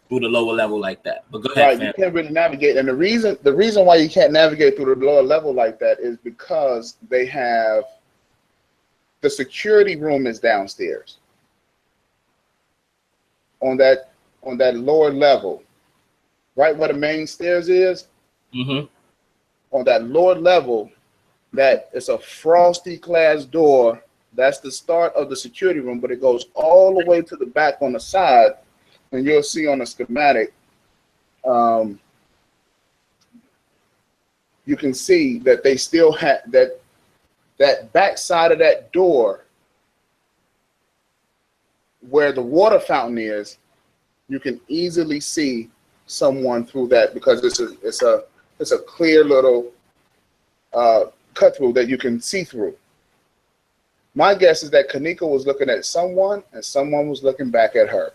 through the lower level like that. But go ahead, right, fam. you can't really navigate. And the reason why you can't navigate through the lower level like that is because they have the security room is downstairs. On that lower level, right where the main stairs is. On that lower level, that is a frosty glass door. That's the start of the security room, but it goes all the way to the back on the side, and you'll see on the schematic, you can see that they still have that back side of that door where the water fountain is. You can easily see someone through that because it's a clear little cut through that you can see through. My guess is that Kenneka was looking at someone and someone was looking back at her.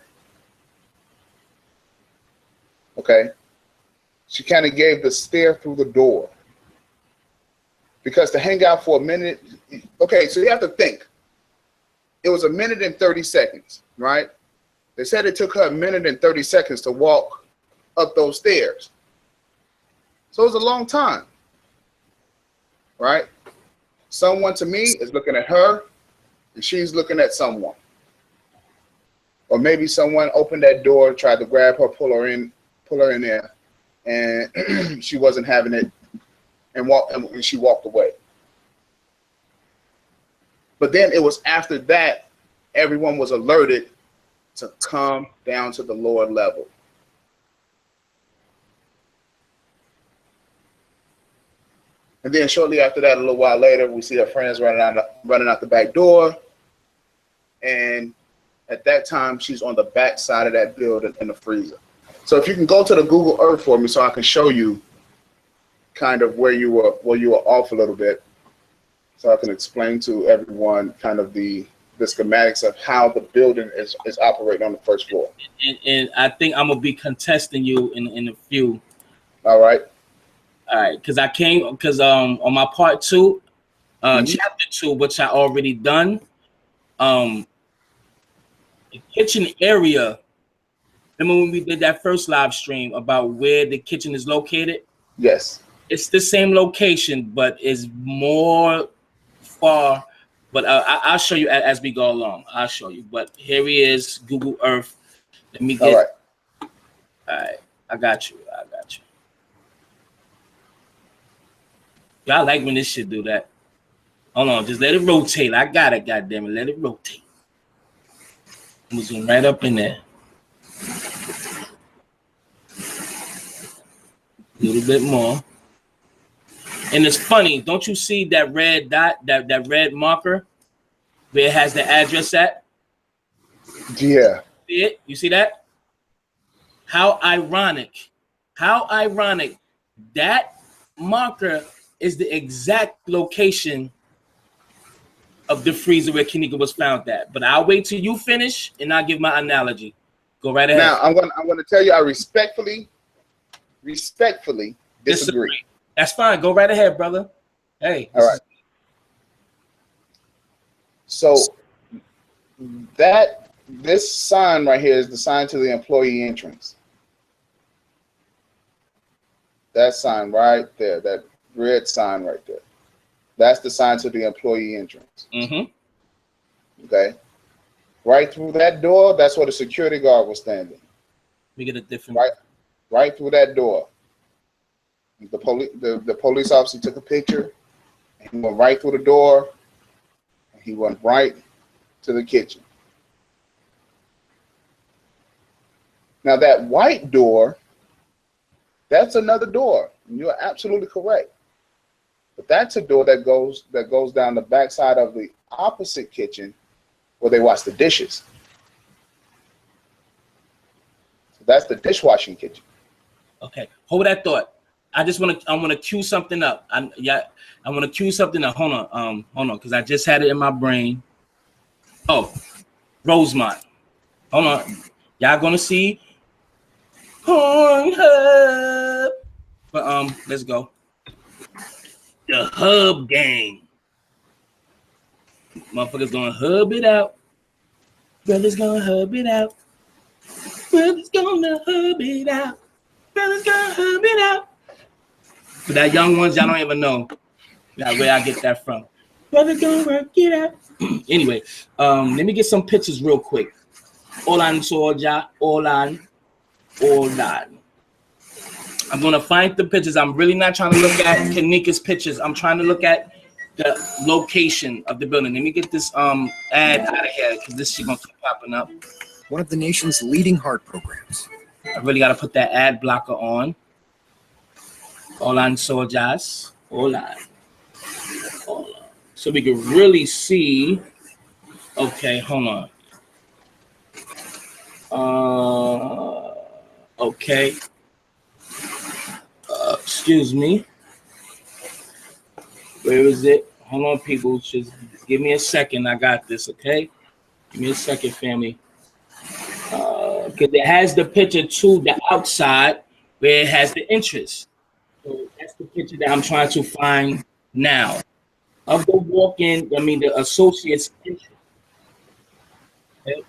Okay? She kind of gave the stare through the door. Because to hang out for a minute, okay, so you have to think. It was 1 minute and 30 seconds, right? They said it took her 1 minute and 30 seconds to walk up those stairs. So it was a long time, right? Someone to me is looking at her and she's looking at someone. Or maybe someone opened that door, tried to grab her, pull her in there, and she wasn't having it and she walked away. But then it was after that, everyone was alerted to come down to the lower level. And then shortly after that, a little while later, we see her friends running out the back door. And at that time, she's on the back side of that building in the freezer. So if you can go to the Google Earth for me, so I can show you kind of where you were off a little bit, so I can explain to everyone kind of the schematics of how the building is operating on the first floor. And I think I'm gonna be contesting you in a few. All right. All right, because on my part 2, chapter 2, which I already done, the kitchen area. Remember when we did that first live stream about where the kitchen is located? Yes. It's the same location, but it's more far. But I'll show you as we go along. I'll show you. But here he is, Google Earth. Let me get. All right. I got you. Y'all like when this shit do that. Hold on, just let it rotate. I got it, goddammit. Let it rotate. I'm gonna zoom right up in there. A little bit more. And it's funny, don't you see that red dot, that red marker where it has the address at? Yeah. See it? You see that? How ironic. How ironic. That marker is the exact location of the freezer where Kenneka was found at. But I'll wait till you finish and I'll give my analogy. Go right ahead. Now I'm gonna tell you I respectfully disagree. That's fine. Go right ahead, brother. Hey. All right. So this sign right here is the sign to the employee entrance. That sign right there, that red sign right there. That's the sign to the employee entrance. Okay. Right through that door, that's where the security guard was standing. We get a different right through that door. The police officer took a picture. He went right through the door. And he went right to the kitchen. Now that white door, that's another door. You're absolutely correct. But that's a door that goes down the backside of the opposite kitchen where they wash the dishes. So that's the dishwashing kitchen. Okay, hold that thought. I want to cue something up. I want to cue something up. Hold on, because I just had it in my brain. Oh, Rosemont. Hold on, y'all gonna see Pornhub. But let's go. The Hub Gang. Motherfuckers gonna hub it out. Brothers gonna hub it out. Brothers gonna hub it out. Brothers gonna hub it out. For that young ones, y'all don't even know where I get that from. Brothers gonna work it out. Anyway, let me get some pictures real quick. Olan soldier, Olan. I'm gonna find the pictures. I'm really not trying to look at Kenneka's pictures. I'm trying to look at the location of the building. Let me get this ad out of here because this shit gonna keep popping up. One of the nation's leading heart programs. I really gotta put that ad blocker on. Olan soldiers, Olan. So we can really see. Okay, hold on. Okay. Excuse me. Where is it? Hold on, people. Just give me a second. I got this, okay? Give me a second, family. Because it has the picture to the outside where it has the entrance. So that's the picture that I'm trying to find now. Of the walk-in, the associate's entrance. Okay,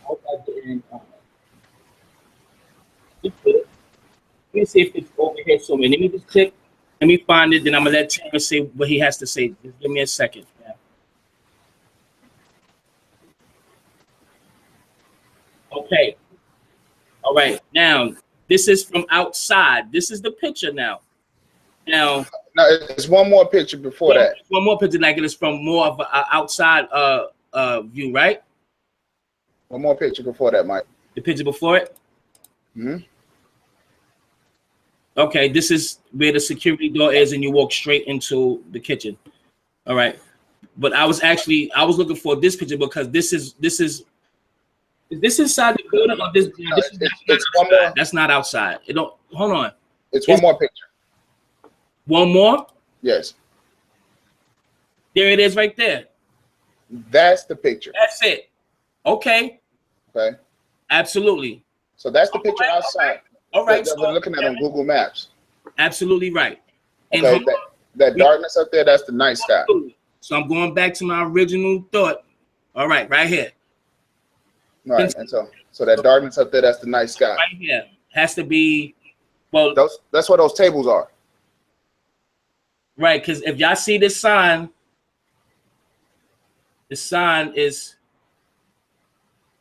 let me see if it's over here somewhere. Let me just click. Let me find it. Then I'm gonna let Terrance say what he has to say. Just give me a second. Man. Okay. All right. Now this is from outside. This is the picture now. Now it's one more picture before that. One more picture, like it is from more of an outside view, right? One more picture before that, Mike. The picture before it. Okay, this is where the security door is, and you walk straight into the kitchen. All right, but I was looking for this picture because this is inside the building or this? No, this is it's one more. That's not outside. It don't. Hold on. It's one more picture. One more. Yes. There it is, right there. That's the picture. That's it. Okay. Okay. Absolutely. So that's the picture outside. All right. That we're looking at on Google Maps. Absolutely right. And okay. That darkness up there, that's the night sky. So I'm going back to my original thought. All right, right here. All right. And so that darkness up there, that's the night sky. Right here. Has to be, well, that's what those tables are. Right, because if y'all see this sign, the sign is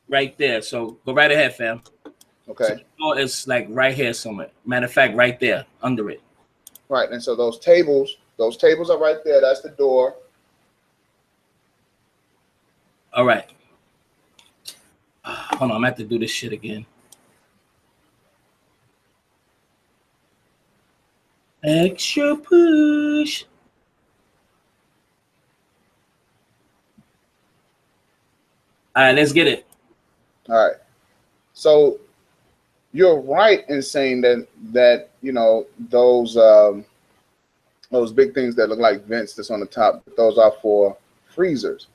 right there. So go right ahead, fam. Okay. So it's like right here somewhere. Matter of fact, right there under it. Right, and so those tables are right there. That's the door. All right. Hold on, I'm gonna have to do this shit again. Extra push. All right, let's get it. All right. So you're right in saying that you know those big things that look like vents that's on the top, those are for freezers.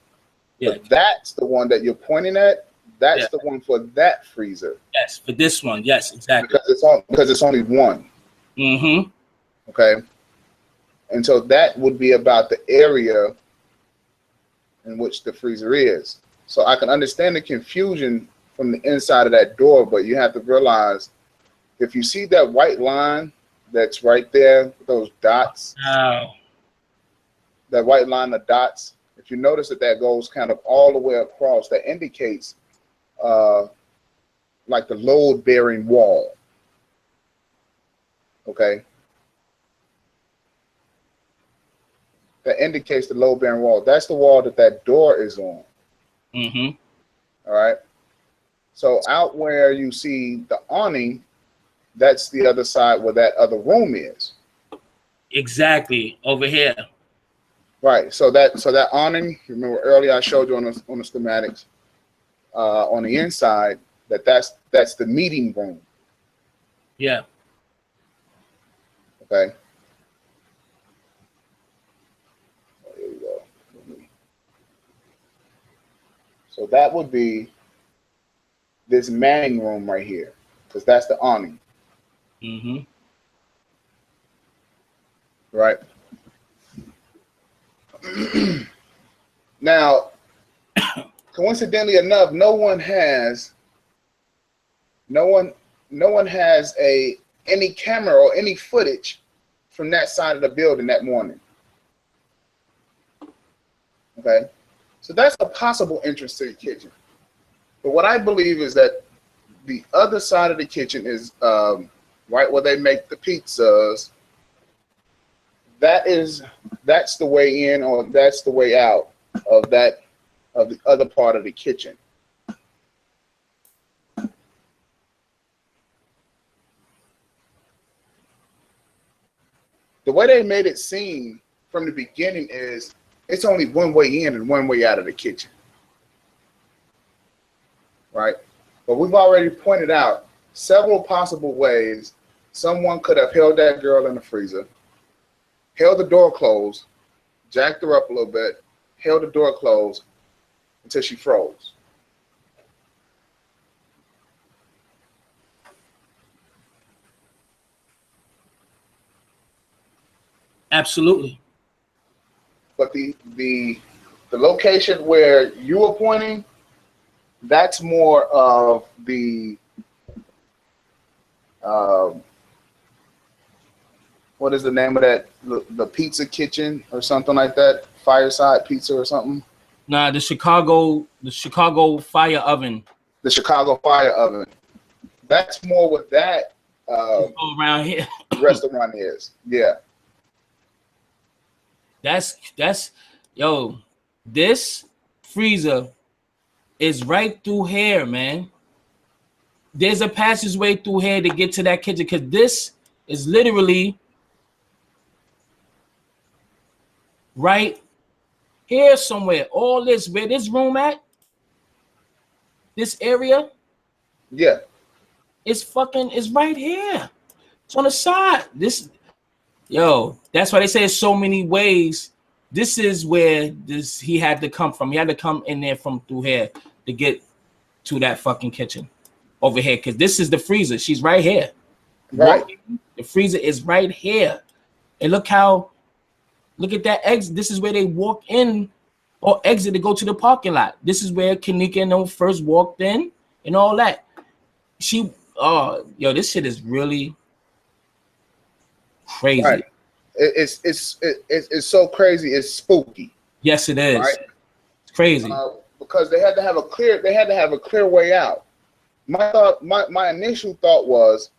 Yeah. But that's the one that you're pointing at. That's the one for that freezer. Yes, for this one. Yes, exactly. Because it's only one. Mm-hmm. Okay. And so that would be about the area in which the freezer is. So I can understand the confusion from the inside of that door, but you have to realize if you see that white line that's right there, those dots, that white line of dots, if you notice that goes kind of all the way across, that indicates like the load-bearing wall. Okay. That indicates the load-bearing wall. That's the wall that door is on. Mm-hmm. All right. So out where you see the awning, that's the other side where that other room is. Exactly, over here. Right. So that awning, remember earlier I showed you on the schematics, on the inside, that's the meeting room. Yeah. Okay. Here we go. So that would be this manning room right here, because that's the awning. Mm-hmm. Right. Now, coincidentally enough, no one has any camera or any footage from that side of the building that morning. Okay, so that's a possible entrance to the kitchen. But what I believe is that the other side of the kitchen is right where they make the pizzas. That's the way in, or that's the way out of the other part of the kitchen. The way they made it seem from the beginning is it's only one way in and one way out of the kitchen. Right? But we've already pointed out several possible ways someone could have held that girl in the freezer, held the door closed, jacked her up a little bit, held the door closed until she froze. Absolutely. But the location where you were pointing, that's more of the what is the name of that? The pizza kitchen or something like that? Fireside pizza or something? Nah, the Chicago fire oven. The Chicago fire oven. That's more what that around here restaurant is. Yeah. That's yo, this freezer is right through here, man. There's a passageway through here to get to that kitchen, because is literally right here somewhere. All this, where this room at, this area, Yeah. it's right here. It's on the side. That's why they say there's so many ways. This is where he had to come from. He had to come in there from through here to get to that fucking kitchen over here. Because this is the freezer. She's right here. Right. The freezer is right here. And look at that exit. This is where they walk in or exit to go to the parking lot. This is where Kenneka and them first walked in and all that. This shit is really crazy. Right. It's so crazy. It's spooky. Yes, it is. Right? It's crazy. Because they had to have a clear way out. My initial thought was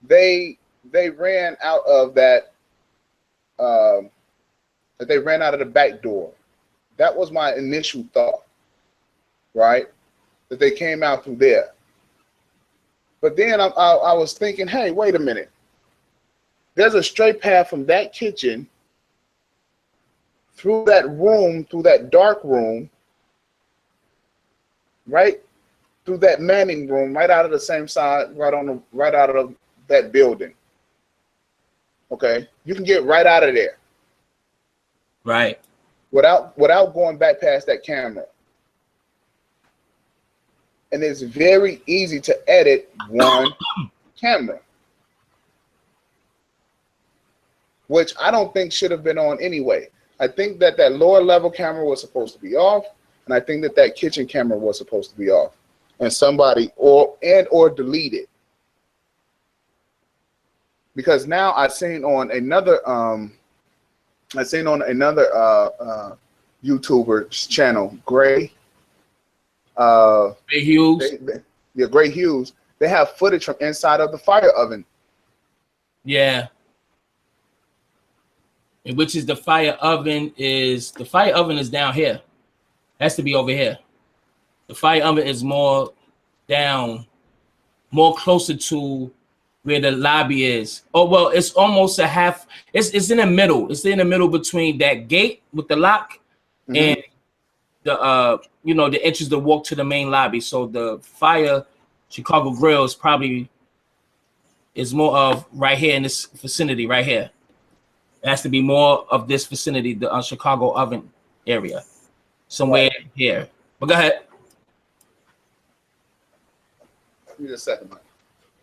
they ran out of that. That they ran out of the back door. That was my initial thought, right? That they came out through there. But then I was thinking, hey, wait a minute. There's a straight path from that kitchen through that room, through that dark room, right through that manning room, right out of the same side, right out of that building. Okay, you can get right out of there. Right. Without going back past that camera. And it's very easy to edit one camera, which I don't think should have been on anyway. I think that lower level camera was supposed to be off, and I think that kitchen camera was supposed to be off, and somebody or delete it. Because now I've seen on another YouTuber's channel, Gray Hughes. Gray Hughes. They have footage from inside of the fire oven. Yeah. And which is the fire oven is down here. Has to be over here. The fire oven is more down, more closer to where the lobby is. Oh, well, it's almost a half. It's in the middle. It's in the middle between that gate with the lock and the the entrance to walk to the main lobby. So the fire Chicago Grill is more of right here in this vicinity right here. It has to be more of this vicinity, the Chicago oven area, somewhere here. But go ahead. Give me a second.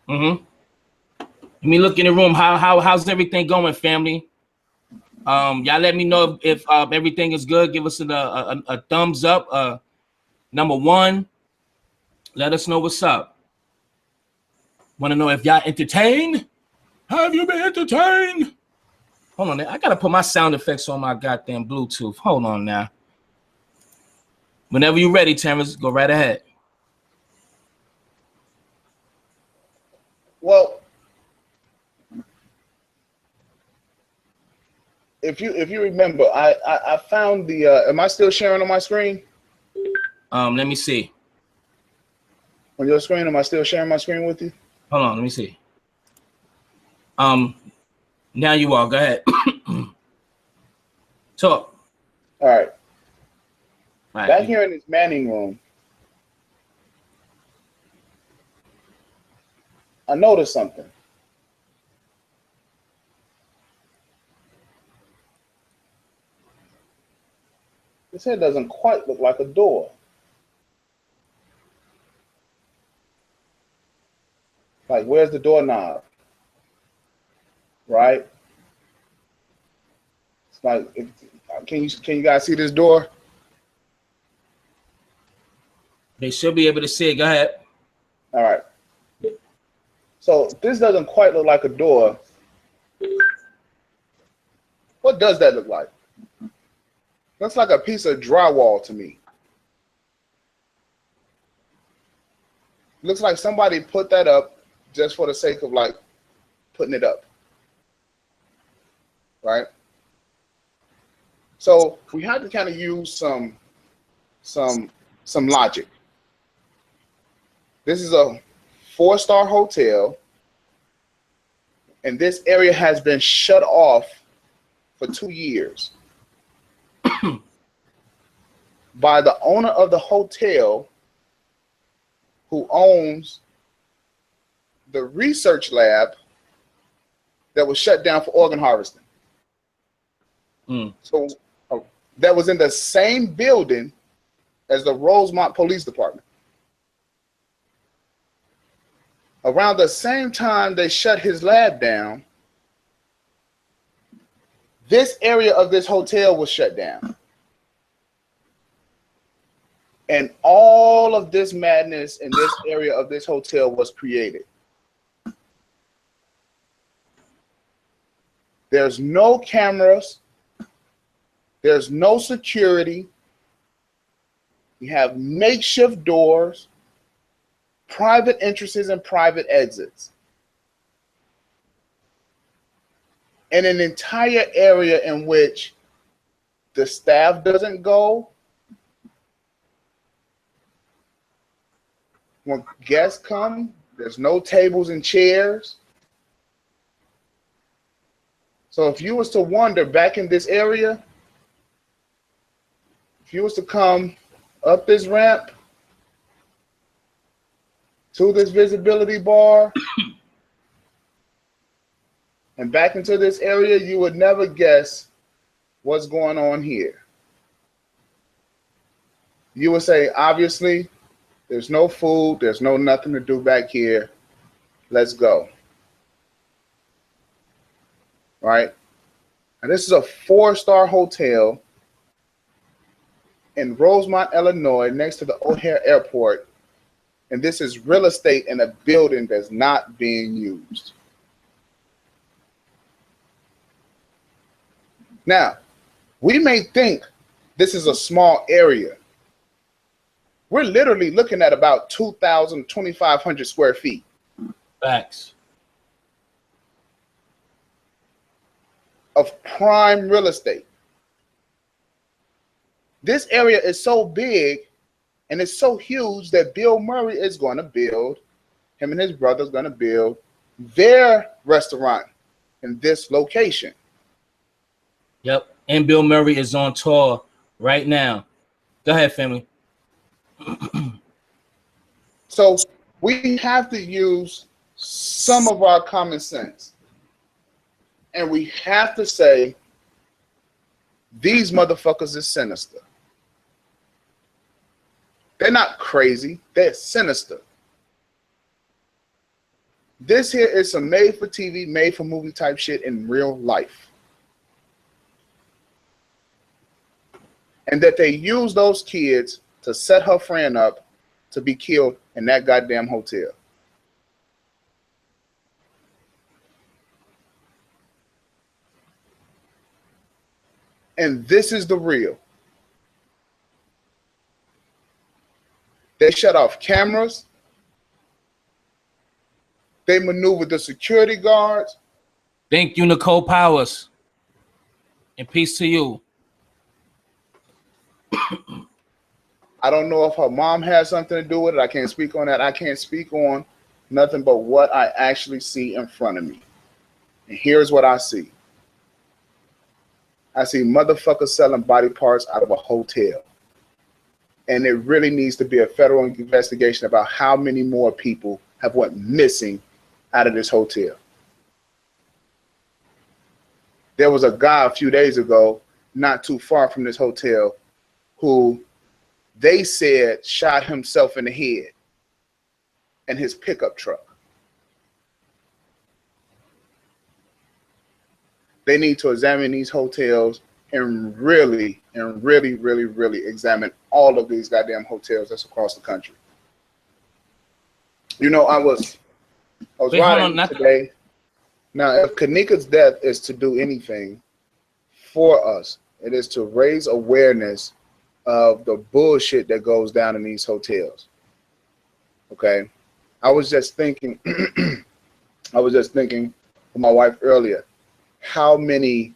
Let me look in the room. How's everything going, family? Y'all let me know if everything is good. Give us a thumbs up. Number one, let us know what's up. Want to know if y'all entertained? Have you been entertained? Hold on, I gotta put my sound effects on my goddamn Bluetooth. Hold on now. Whenever you're ready, Terrance, go right ahead. Well, if you remember, I found the. Am I still sharing on my screen? Let me see. On your screen, am I still sharing my screen with you? Hold on, let me see. Now you are. Go ahead. Talk. All right. Back here in this manning room, I noticed something. This here doesn't quite look like a door. Like, where's the doorknob? Right? It's like, can you guys see this door? They should be able to see it. Go ahead. All right. So this doesn't quite look like a door. What does that look like? Looks like a piece of drywall to me. Looks like somebody put that up just for the sake of like putting it up. Right? So we had to kind of use some logic. This is a 4-star hotel And this area has been shut off for 2 years by the owner of the hotel, who owns the research lab that was shut down for organ harvesting. So that was in the same building as the Rosemont Police Department. Around the same time they shut his lab down, this area of this hotel was shut down. And all of this madness in this area of this hotel was created. There's no cameras. There's no security. You have makeshift doors, private entrances and private exits. And an entire area in which the staff doesn't go. When guests come, there's no tables and chairs. So if you was to wander back in this area, if you was to come up this ramp to this visibility bar and back into this area, you would never guess what's going on here. You would say, obviously, there's no food, there's no nothing to do back here. Let's go. Right? And this is a 4-star hotel in Rosemont, Illinois, next to the O'Hare Airport. And this is real estate in a building that's not being used. Now, we may think this is a small area. We're literally looking at about 2,000, 2,500 square feet. Facts. Of prime real estate. This area is so big and it's so huge that Bill Murray is going to build, him and his brother is going to build their restaurant in this location. Yep. And Bill Murray is on tour right now. Go ahead, family. So we have to use some of our common sense. And we have to say, these motherfuckers is sinister. They're not crazy. They're sinister. This here is some made-for-TV, made-for-movie type shit in real life. And that they use those kids to set her friend up to be killed in that goddamn hotel. And this is the real. They shut off cameras. They maneuvered the security guards. Thank you, Nicole Powers. And peace to you. I don't know if her mom has something to do with it. I can't speak on that. I can't speak on nothing but what I actually see in front of me. And here's what I see. I see motherfuckers selling body parts out of a hotel. And there really needs to be a federal investigation about how many more people have went missing out of this hotel. There was a guy a few days ago, not too far from this hotel, who they said shot himself in the head in his pickup truck. They need to examine these hotels and really examine all of these goddamn hotels that's across the country. You know, I was riding today. Now, if Kenneka's death is to do anything for us, it is to raise awareness of the bullshit that goes down in these hotels. Okay? I was just thinking with my wife earlier, how many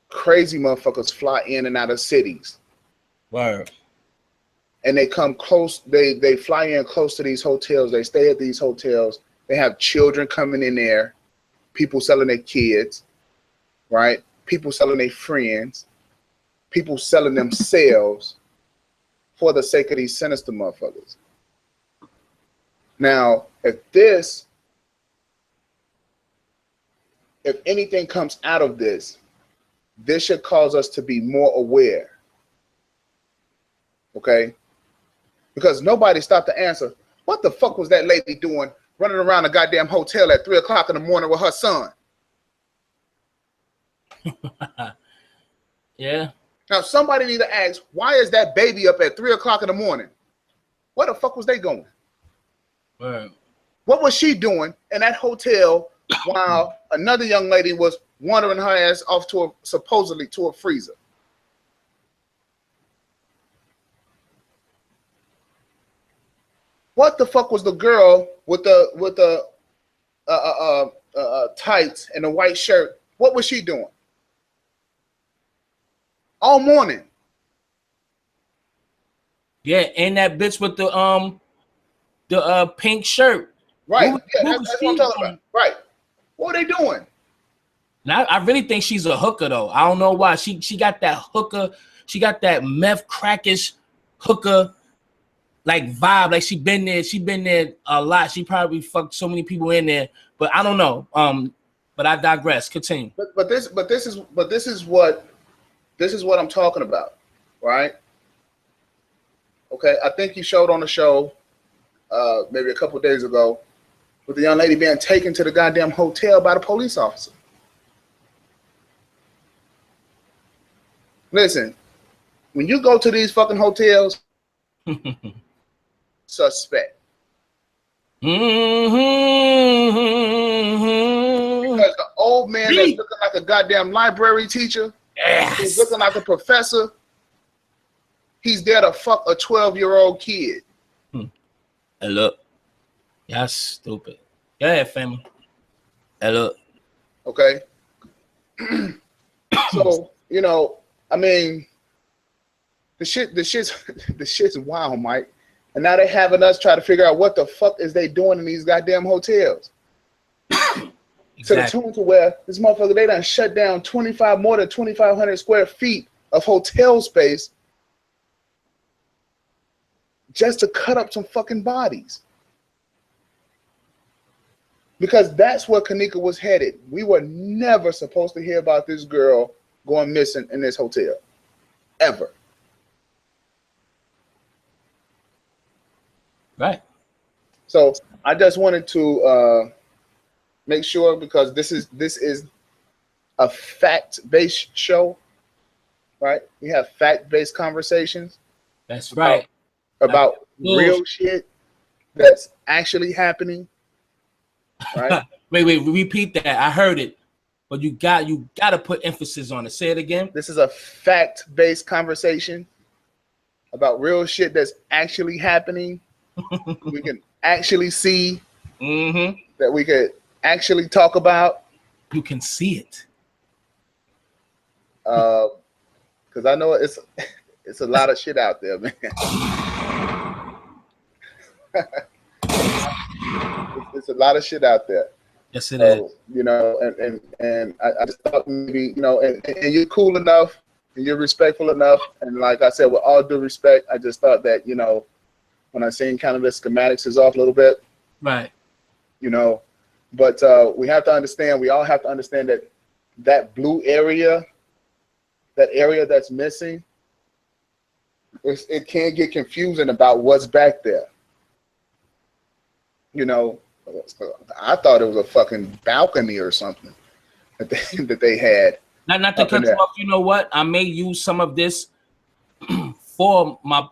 crazy motherfuckers fly in and out of cities. Word. and they come close. They fly in close to these hotels. They stay at these hotels. They have children coming in there, people selling their kids, right? People selling their friends, people selling themselves for the sake of these sinister motherfuckers. Now, if anything comes out of this, this should cause us to be more aware. Okay? Because nobody stopped to answer, what the fuck was that lady doing running around a goddamn hotel at 3 o'clock in the morning with her son? Yeah. Now, somebody need to ask, why is that baby up at 3 o'clock in the morning? Where the fuck was they going? Right. What was she doing in that hotel while another young lady was wandering her ass off to supposedly to a freezer? What the fuck was the girl with the tights and the white shirt? What was she doing all morning? Yeah, and that bitch with the pink shirt. Right. What That's was what she I'm talking doing? about. Right. What are they doing? Now, I really think she's a hooker though. I don't know why. She got that hooker. She got that meth crackish hooker like vibe. Like she been there a lot. She probably fucked so many people in there. But I don't know. But I digress. Continue. But this is what I'm talking about, right? Okay, I think you showed on the show maybe a couple of days ago with the young lady being taken to the goddamn hotel by the police officer. Listen, when you go to these fucking hotels, suspect. Because the old man that's looking like a goddamn library teacher, he's looking like a professor, he's there to fuck a 12-year-old kid. Hey, look. Y'all stupid. Go ahead, family. Hey, look. Okay. So, you know, I mean, the shit's wild, Mike. And now they having us try to figure out what the fuck is they doing in these goddamn hotels. Exactly. To the tune to where this motherfucker, they done shut down more than 2,500 square feet of hotel space just to cut up some fucking bodies. Because that's where Kenneka was headed. We were never supposed to hear about this girl going missing in this hotel. Ever. Right. So I just wanted to make sure, because this is a fact-based show, right? We have fact-based conversations. That's right. About real shit that's actually happening. Right? wait, repeat that. I heard it, but you got to put emphasis on it. Say it again. This is a fact-based conversation about real shit that's actually happening. We can actually see that we could actually talk about. You can see it. Because I know it's a lot of shit out there, man. It's a lot of shit out there. Yes, it is. You know, and I just thought maybe, you know, and you're cool enough and you're respectful enough. And like I said, with all due respect, I just thought that, you know, when I seen kind of the schematics is off a little bit. Right. You know, but we have to understand, we all have to understand that blue area, that area that's missing, it can get confusing about what's back there. You know, I thought it was a fucking balcony or something that they had. Not to cut you off. You know what? I may use some of this for my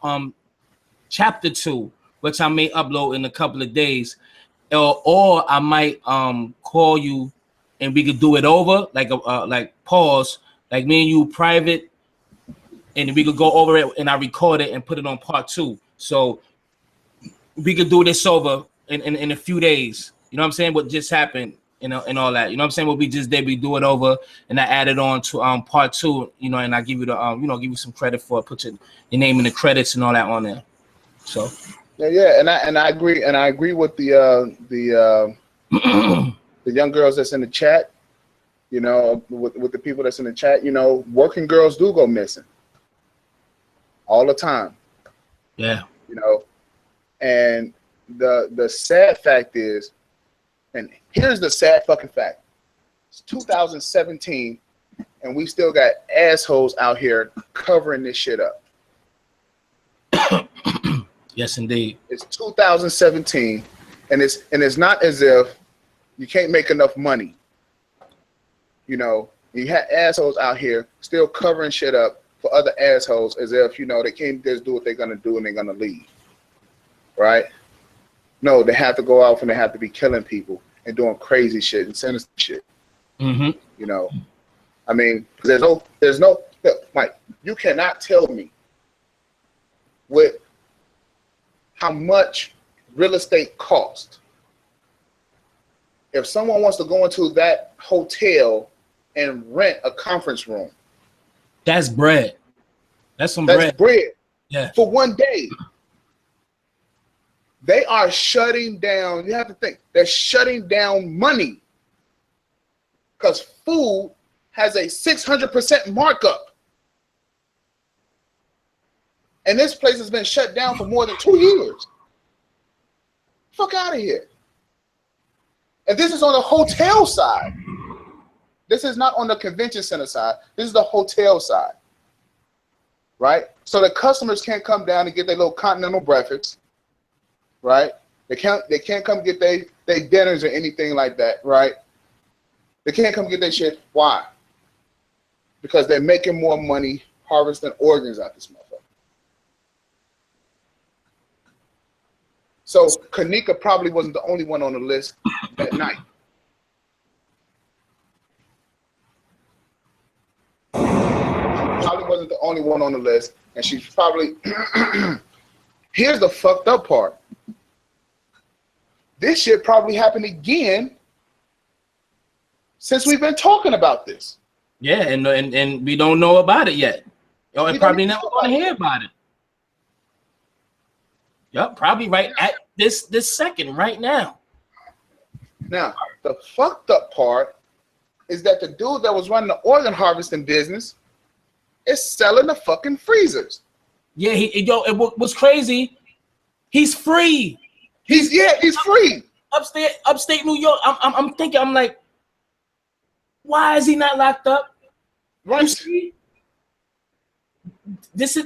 chapter 2, which I may upload in a couple of days, or I might call you and we could do it over, like pause, like me and you private, and we could go over it and I record it and put it on part 2. So we could do this over in a few days. You know what I'm saying? What just happened, you know, and all that. You know what I'm saying? What we just did, we do it over, and I added on to part 2, you know, and I give you the give you some credit for it, put your name in the credits and all that on there. So yeah, and I agree with the young girls that's in the chat. You know, with the people that's in the chat. You know, working girls do go missing all the time. Yeah. You know, and the sad fact is, and here's the sad fucking fact: it's 2017, and we still got assholes out here covering this shit up. Yes, indeed. It's 2017, and it's not as if you can't make enough money. You know, you have assholes out here still covering shit up for other assholes as if, you know, they can't just do what they're gonna do and they're gonna leave. Right? No, they have to go out and they have to be killing people and doing crazy shit and sinister shit. Mm-hmm. You know, I mean, there's no look, Mike, you cannot tell me with how much real estate cost. If someone wants to go into that hotel and rent a conference room, that's bread. That's some bread. Yeah. For one day. They are shutting down. You have to think, they're shutting down money because food has a 600% markup. And this place has been shut down for more than 2 years. Fuck out of here. And this is on the hotel side. This is not on the convention center side. This is the hotel side. Right? So the customers can't come down and get their little continental breakfast. Right? They can't come get their dinners or anything like that, right? They can't come get their shit. Why? Because they're making more money harvesting organs out this motherfucker. So Kenneka probably wasn't the only one on the list that night. Probably wasn't the only one on the list, and she's probably. Here's the fucked up part. This shit probably happened again since we've been talking about this. Yeah, and we don't know about it yet. Yo, and probably never going to hear about it. Yep, probably right at this second, right now. Now, the fucked up part is that the dude that was running the organ harvesting business is selling the fucking freezers. Yeah, it was crazy. He's free. He's free. Upstate New York. I'm thinking, I'm like, why is he not locked up? Right. This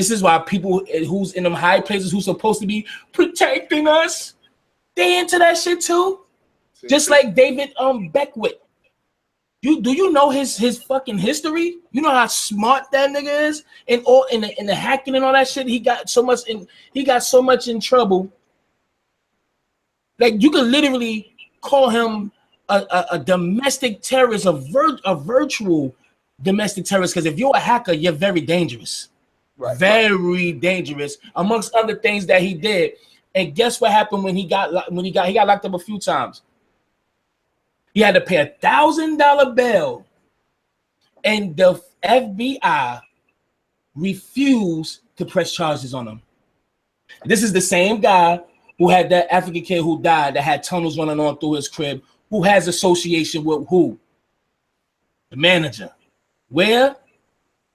is why people who's in them high places who's supposed to be protecting us, they into that shit too. See, just like David Beckwitt. Do you know his fucking history? You know how smart that nigga is, and all in the hacking and all that shit. He got so much in trouble. Like, you could literally call him a domestic terrorist, a virtual domestic terrorist. Because if you're a hacker, you're very dangerous, right? Very dangerous, amongst other things that he did. And guess what happened when he got locked up a few times? He had to pay $1,000 bail, and the FBI refused to press charges on him. This is the same guy who had that African kid who died that had tunnels running on through his crib, who has association with who? The manager. Where?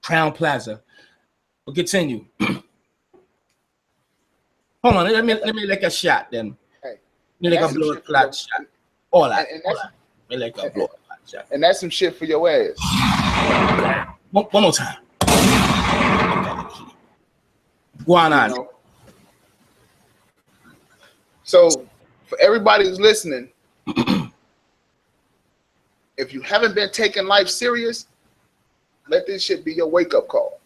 Crowne Plaza. We'll continue. Hold on, let me like a shot then. Hey, let me like a blow a flat shot. All that. And that's some shit for your ass. One more time. Go on. You know? So, for everybody who's listening, if you haven't been taking life serious, let this shit be your wake-up call.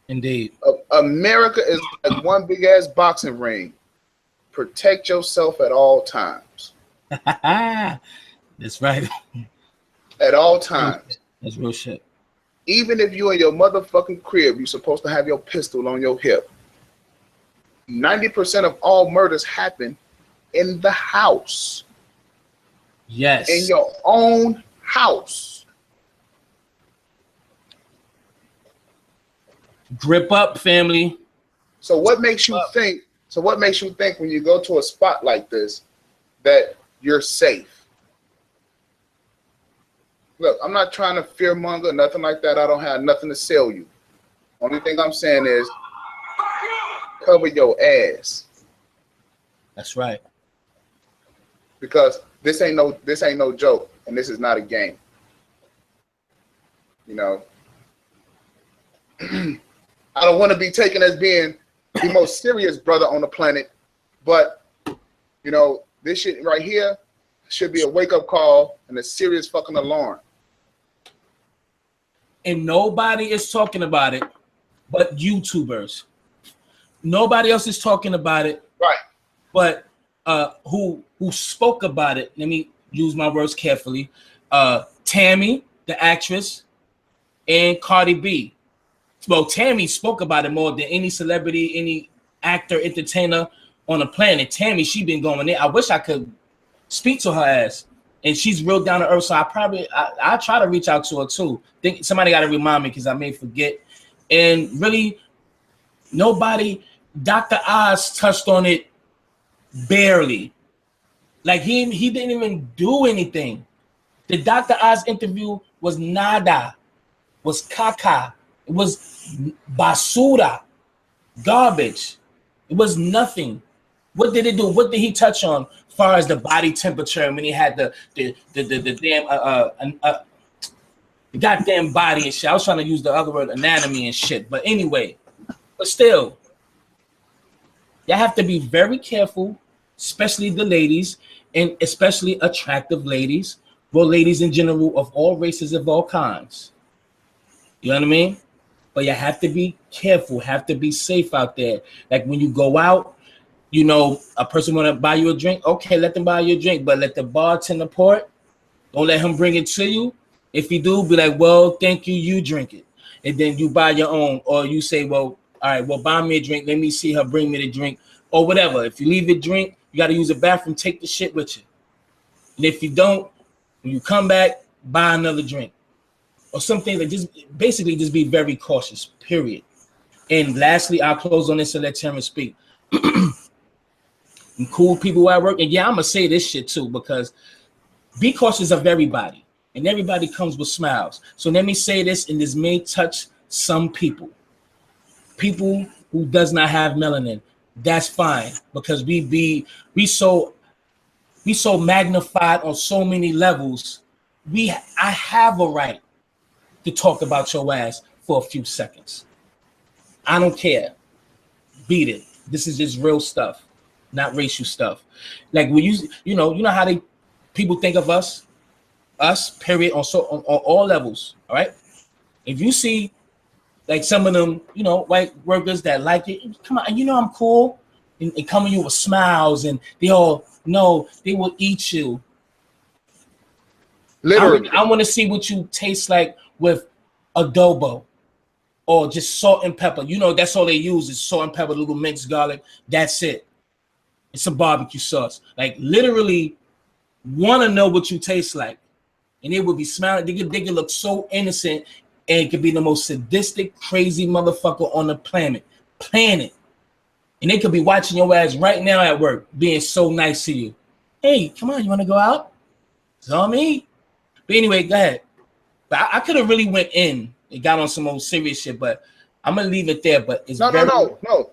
Indeed. America is like one big-ass boxing ring. Protect yourself at all times. That's right. At all times. That's real shit. Even if you're in your motherfucking crib, you're supposed to have your pistol on your hip. 90% of all murders happen in the house. Yes. In your own house. Grip up, family. So what makes you think? So what makes you think when you go to a spot like this that you're safe? Look, I'm not trying to fearmonger, nothing like that. I don't have nothing to sell you. Only thing I'm saying is cover your ass. That's right. Because this ain't no joke, and this is not a game. You know, I don't want to be taken as being the most serious brother on the planet, but you know, this shit right here should be a wake-up call and a serious fucking alarm. And nobody is talking about it but YouTubers. Nobody else is talking about it. Right. But who spoke about it, let me use my words carefully. Tammy, the actress, and Cardi B. Well, Tammy spoke about it more than any celebrity, any actor, entertainer on the planet. Tammy, she been going in. I wish I could speak to her ass. And she's real down to earth, so I try to reach out to her too. Think somebody got to remind me because I may forget. And really, nobody. Dr. Oz touched on it barely. Like he didn't even do anything. The Dr. Oz interview was nada, was caca, it was basura, garbage. It was nothing. What did it do? What did he touch on? As far as the body temperature, and when he had the damn the goddamn body and shit. I was trying to use the other word, anatomy and shit. But anyway, but still, y'all have to be very careful, especially the ladies, and especially attractive ladies, well, ladies in general of all races, of all kinds. You know what I mean? But you have to be careful, have to be safe out there. Like when you go out, you know, a person want to buy you a drink, okay, let them buy you a drink, but let the bartender pour it. Don't let him bring it to you. If you do, be like, well, thank you, you drink it. And then you buy your own, or you say, well, all right, well, buy me a drink. Let me see her bring me the drink, or whatever. If you leave a drink, you got to use the bathroom, take the shit with you. And if you don't, when you come back, buy another drink. Or something that just basically just be very cautious, period. And lastly, I'll close on this and let Terrance speak. And cool people at work, and yeah, I'm gonna say this shit too, because be cautious of everybody, and everybody comes with smiles. So let me say this, and this may touch some people who does not have melanin. That's fine, because we so magnified on so many levels. I have a right to talk about your ass for a few seconds. I don't care. Beat it. This is just real stuff, not racial stuff. Like when you know how people think of us period, on all levels. All right. If you see like some of them, you know, white workers that like it, come on, you know I'm cool, and come at you with smiles, and they all know they will eat you. Literally, I want to see what you taste like with adobo, or just salt and pepper. You know, that's all they use is salt and pepper, a little minced garlic. That's it. It's some barbecue sauce. Like literally, want to know what you taste like, and it would be smiling. They could look so innocent, and it could be the most sadistic, crazy motherfucker on the planet, and they could be watching your ass right now at work, being so nice to you. Hey, come on, you want to go out? It's on me. But anyway, go ahead. But I could have really went in and got on some old serious shit, but I'm gonna leave it there. But it's no.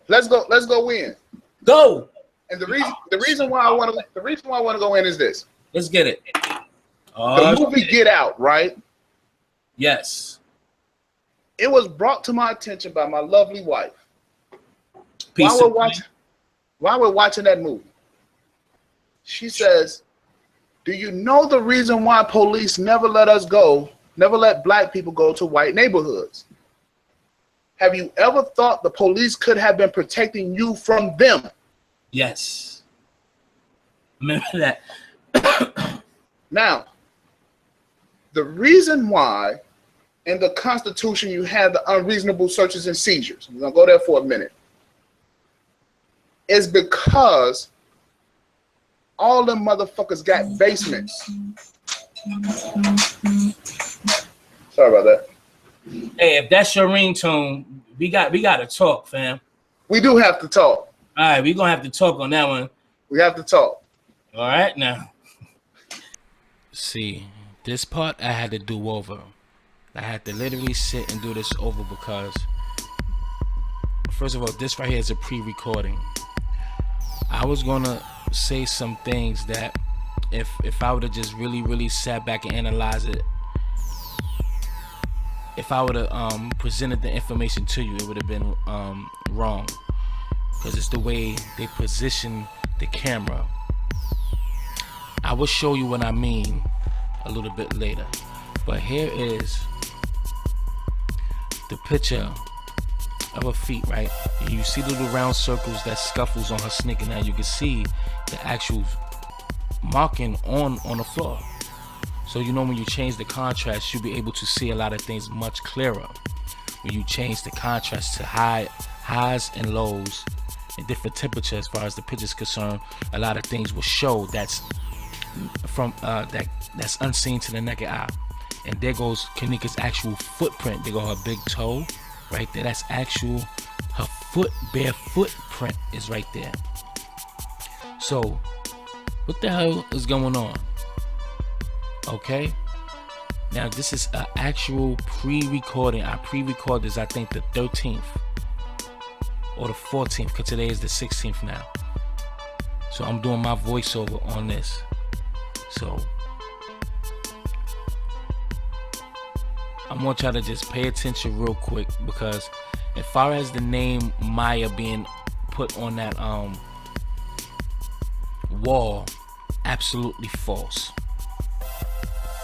Let's go in. Go. And the reason why I want to go in is this. Let's get it. The movie Get Out, right? Yes. It was brought to my attention by my lovely wife. While we're watching that movie, she says, "Do you know the reason why police never let black people go to white neighborhoods? Have you ever thought the police could have been protecting you from them?" Yes. Remember that. Now, the reason why in the Constitution you have the unreasonable searches and seizures, we're going to go there for a minute, is because all them motherfuckers got basements. Sorry about that. Hey, if that's your ringtone, we got to talk, fam. We do have to talk. All right, we're gonna have to talk on that one. We have to talk. All right, now. See, this part I had to do over. I had to literally sit and do this over because, first of all, this right here is a pre-recording. I was gonna say some things that if I would have just really sat back and analyzed it, if I would have presented the information to you, it would have been wrong, because it's the way they position the camera. I will show you what I mean a little bit later, but here is the picture of her feet, right? And you see the little round circles that scuffles on her sneaker. Now you can see the actual marking on the floor. So you know when you change the contrast, you'll be able to see a lot of things much clearer. When you change the contrast to highs and lows and different temperatures as far as the picture is concerned, a lot of things will show that's from that's unseen to the naked eye. And there goes Kenneka's actual footprint. There go her big toe right there. That's actual her bare footprint is right there. So what the hell is going on? Okay, now this is an actual pre-recording. I pre-recorded this, I think the 13th or the 14th, because today is the 16th now. So I'm doing my voiceover on this. So I want y'all to just pay attention real quick, because as far as the name Maya being put on that wall, absolutely false.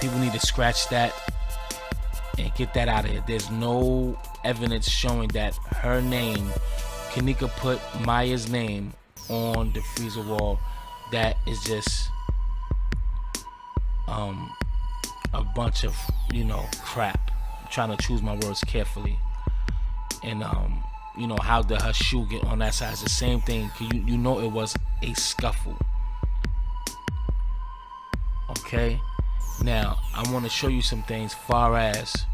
People need to scratch that and get that out of here. There's no evidence showing that her name, Kenneka put Maya's name on the freezer wall. That is just a bunch of, crap. I'm trying to choose my words carefully. And how did her shoe get on that side? It's the same thing. You know it was a scuffle. Okay. Now, I want to show you some things far as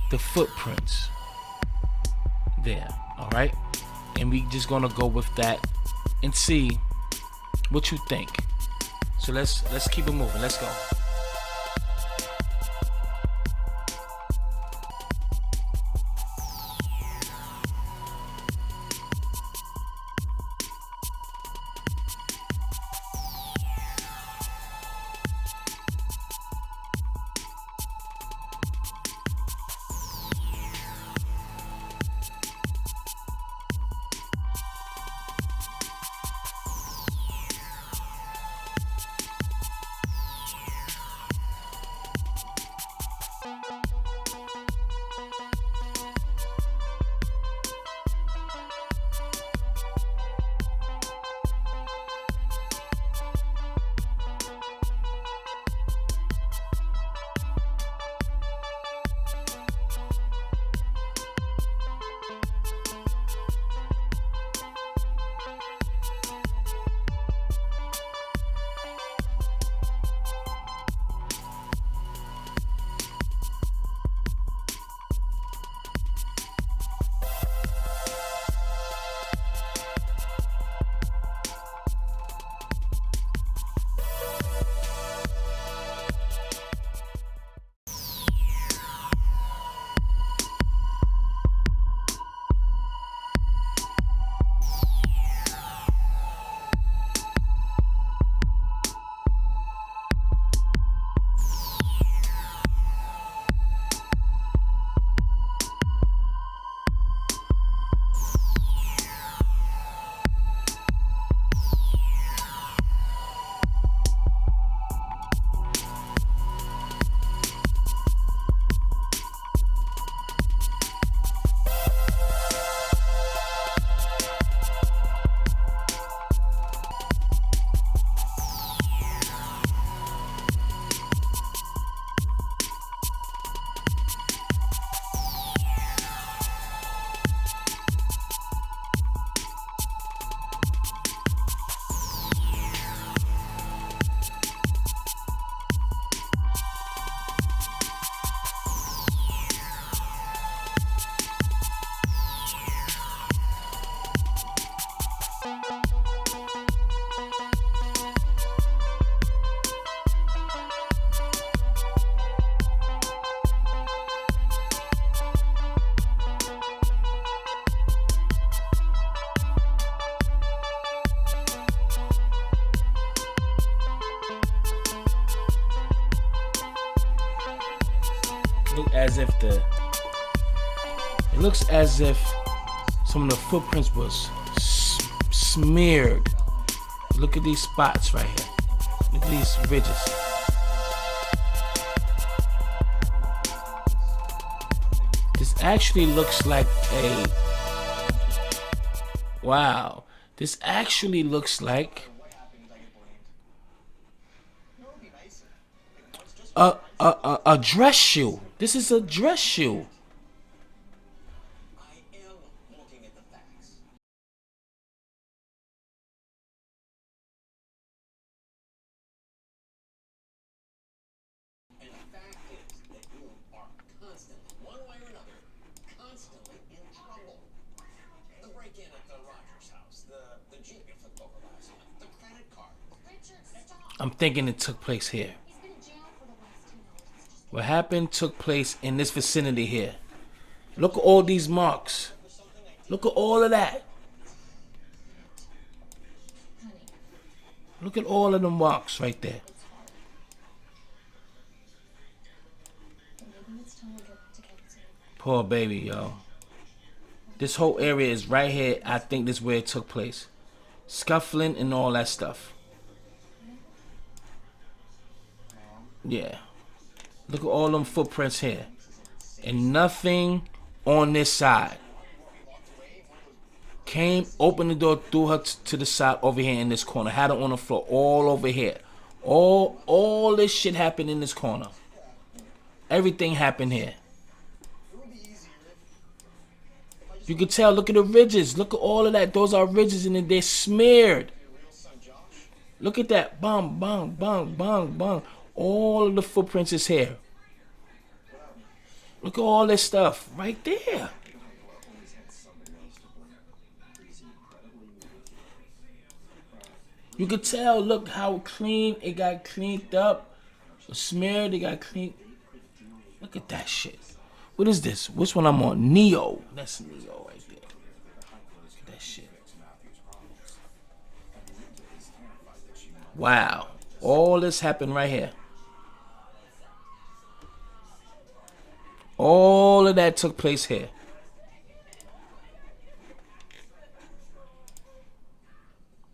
the footprints there, all right? And we just gonna go with that and see what you think. So let's keep it moving. Let's go. as if some of the footprints was smeared. Look at these spots right here. Look at these ridges. This actually looks like wow. This actually looks like a dress shoe. This is a dress shoe. I'm thinking it took place here. What happened took place in this vicinity here. Look at all these marks. Look at all of that. Look at all of the marks right there. Poor baby, yo. This whole area is right here. I think this is where it took place. Scuffling and all that stuff. Yeah. Look at all them footprints here. And nothing on this side. Came, opened the door, threw her to the side over here in this corner. Had her on the floor all over here. All this shit happened in this corner. Everything happened here. You can tell, look at the ridges. Look at all of that. Those are ridges and they're smeared. Look at that. Bang, bang, bang, bang, bang. All of the footprints is here. Look at all this stuff right there. You could tell, look how clean it got cleaned up. Smeared, it got clean. Look at that shit. What is this? Which one I'm on? Neo. That's Neo right there. Look at that shit. Wow. All this happened right here. All of that took place here.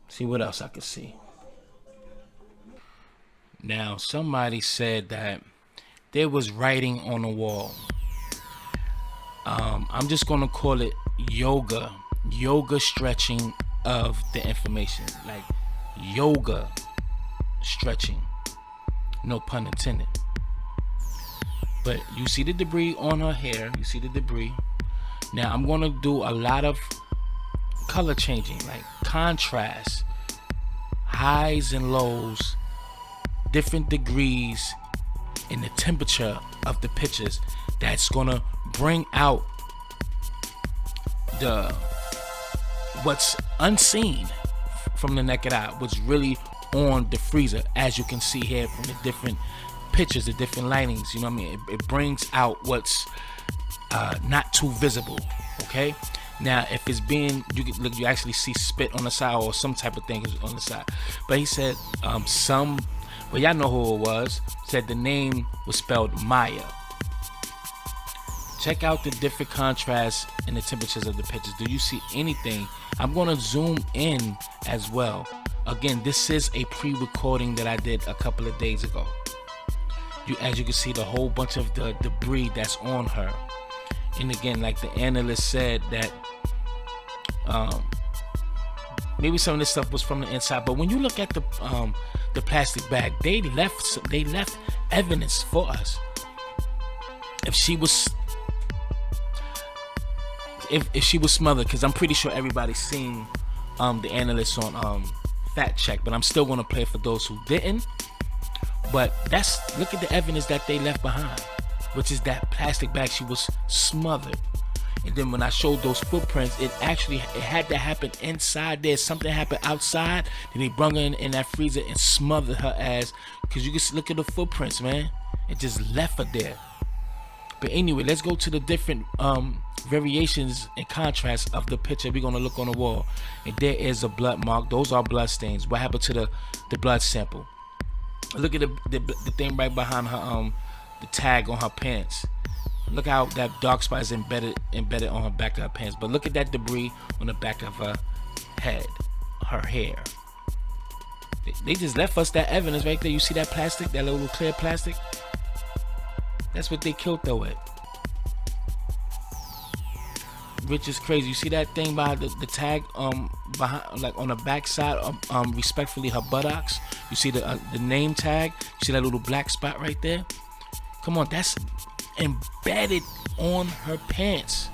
See what else I could see. Now, somebody said that there was writing on the wall. I'm just going to call it yoga stretching of the information. Like yoga stretching. No pun intended. But you see the debris on her hair. You see the debris. Now I'm going to do a lot of color changing, like contrast, highs and lows, different degrees in the temperature of the pictures. That's going to bring out what's unseen from the naked eye, what's really on the freezer, as you can see here from the different pictures, the different lightings. You know what I mean? It brings out what's not too visible. Okay. Now, if it's being, you actually see spit on the side or some type of thing on the side. But he said well, y'all know who it was. Said the name was spelled Maya. Check out the different contrasts in the temperatures of the pictures. Do you see anything? I'm going to zoom in as well. Again, this is a pre-recording that I did a couple of days ago. As you can see, the whole bunch of the debris that's on her. And again, like the analyst said, that maybe some of this stuff was from the inside. But when you look at the plastic bag, they left evidence for us. If she was smothered, because I'm pretty sure everybody's seen the analyst on Fact Check, but I'm still going to play for those who didn't. But look at the evidence that they left behind, which is that plastic bag. She was smothered. And then when I showed those footprints, it had to happen inside there. Something happened outside. Then they brung her in that freezer and smothered her ass. Because you can look at the footprints, man. It just left her there. But anyway, let's go to the different variations and contrast of the picture. We're going to look on the wall. And there is a blood mark. Those are blood stains. What happened to the blood sample? Look at the thing right behind her, the tag on her pants. Look how that dark spot is embedded on her back of her pants. But look at that debris on the back of her head, her hair. They just left us that evidence right there. You see that plastic, that little clear plastic? That's what they killed her with. Which is crazy. You see that thing behind the tag, behind, like on the back side of, respectfully, her buttocks. You see the name tag. You see that little black spot right there. Come on, that's embedded on her pants.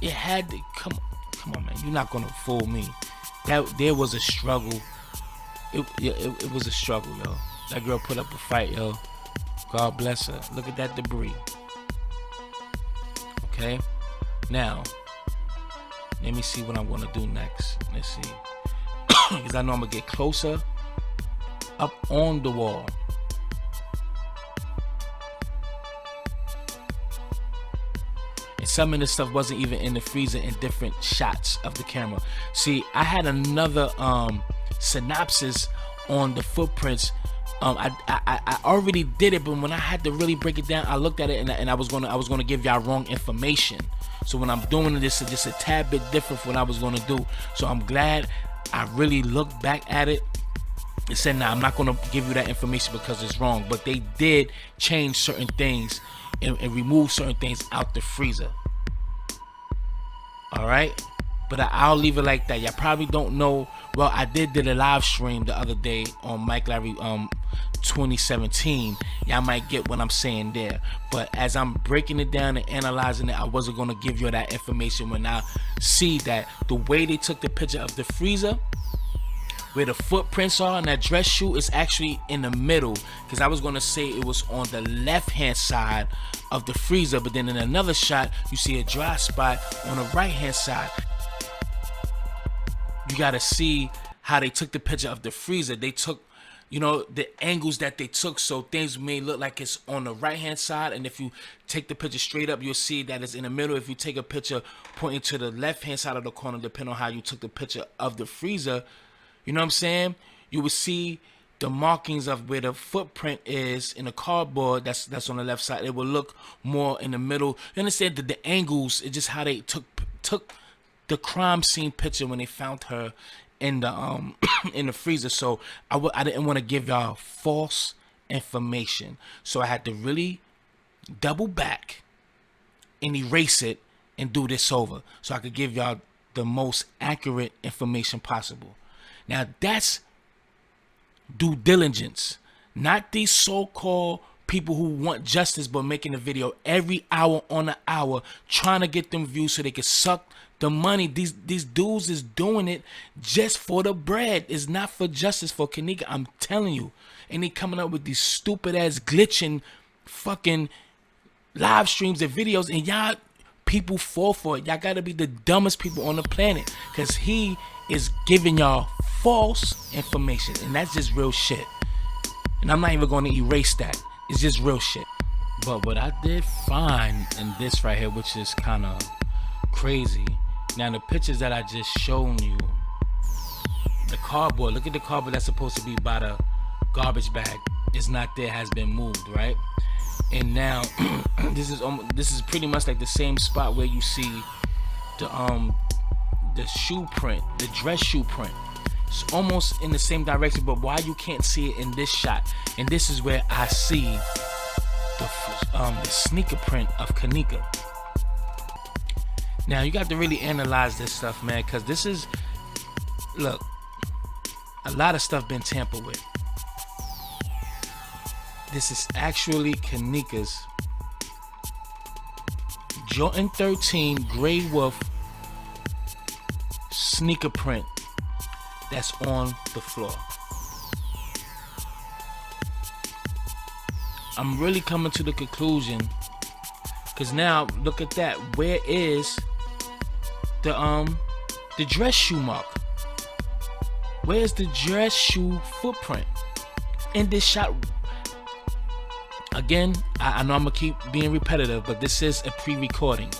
It had to come on, man. You're not gonna fool me. There was a struggle. It was a struggle, yo. That girl put up a fight, yo. God bless her. Look at that debris. Okay. Now, let me see what I'm gonna do next. Let's see, because I know I'm gonna get closer up on the wall. And some of this stuff wasn't even in the freezer in different shots of the camera. See, I had another synopsis on the footprints. I already did it, but when I had to really break it down, I looked at it and I was gonna give y'all wrong information. So when I'm doing this, it's just a tad bit different from what I was gonna do. So I'm glad I really looked back at it and said, nah, I'm not gonna give you that information because it's wrong. But they did change certain things and remove certain things out the freezer. All right, but I'll leave it like that. Y'all probably don't know. Well, I did a live stream the other day on Mike Larry 2017. Y'all might get what I'm saying there. But as I'm breaking it down and analyzing it, I wasn't going to give you that information when I see that the way they took the picture of the freezer, where the footprints are on that dress shoe, is actually in the middle. Because I was going to say it was on the left-hand side of the freezer. But then in another shot, you see a dry spot on the right-hand side. You gotta see how they took the picture of the freezer. They took, you know, the angles that they took, so things may look like it's on the right hand side, and if you take the picture straight up, you'll see that it's in the middle. If you take a picture pointing to the left hand side of the corner, depending on how you took the picture of the freezer, you know what I'm saying, you will see the markings of where the footprint is in the cardboard that's on the left side. It will look more in the middle. You understand that the angles, it's just how they took the crime scene picture when they found her in the in the freezer. So I didn't want to give y'all false information, so I had to really double back and erase it and do this over so I could give y'all the most accurate information possible. Now that's due diligence, not these so-called people who want justice but making a video every hour on the hour trying to get them views so they can suck the money. These dudes is doing it just for the bread. It's not for justice for Kenneka. I'm telling you. And they coming up with these stupid ass glitching fucking live streams and videos, and y'all people fall for it. Y'all gotta be the dumbest people on the planet, because he is giving y'all false information, and that's just real shit. And I'm not even going to erase that. It's just real shit. But what I did find in this right here, which is kind of crazy. Now the pictures that I just shown you, the cardboard, look at the cardboard that's supposed to be by the garbage bag. It's not there, has been moved, right? And now this is pretty much like the same spot where you see the shoe print, the dress shoe print. It's almost in the same direction, but why you can't see it in this shot? And this is where I see the sneaker print of Kenneka. Now you got to really analyze this stuff, man, because this is, look, a lot of stuff been tampered with. This is actually Kenneka's Jordan 13 Grey Wolf sneaker print that's on the floor. I'm really coming to the conclusion, because now look at that. Where is the dress shoe mark? Where's the dress shoe footprint in this shot? Again, I know I'm gonna keep being repetitive, but this is a pre-recording,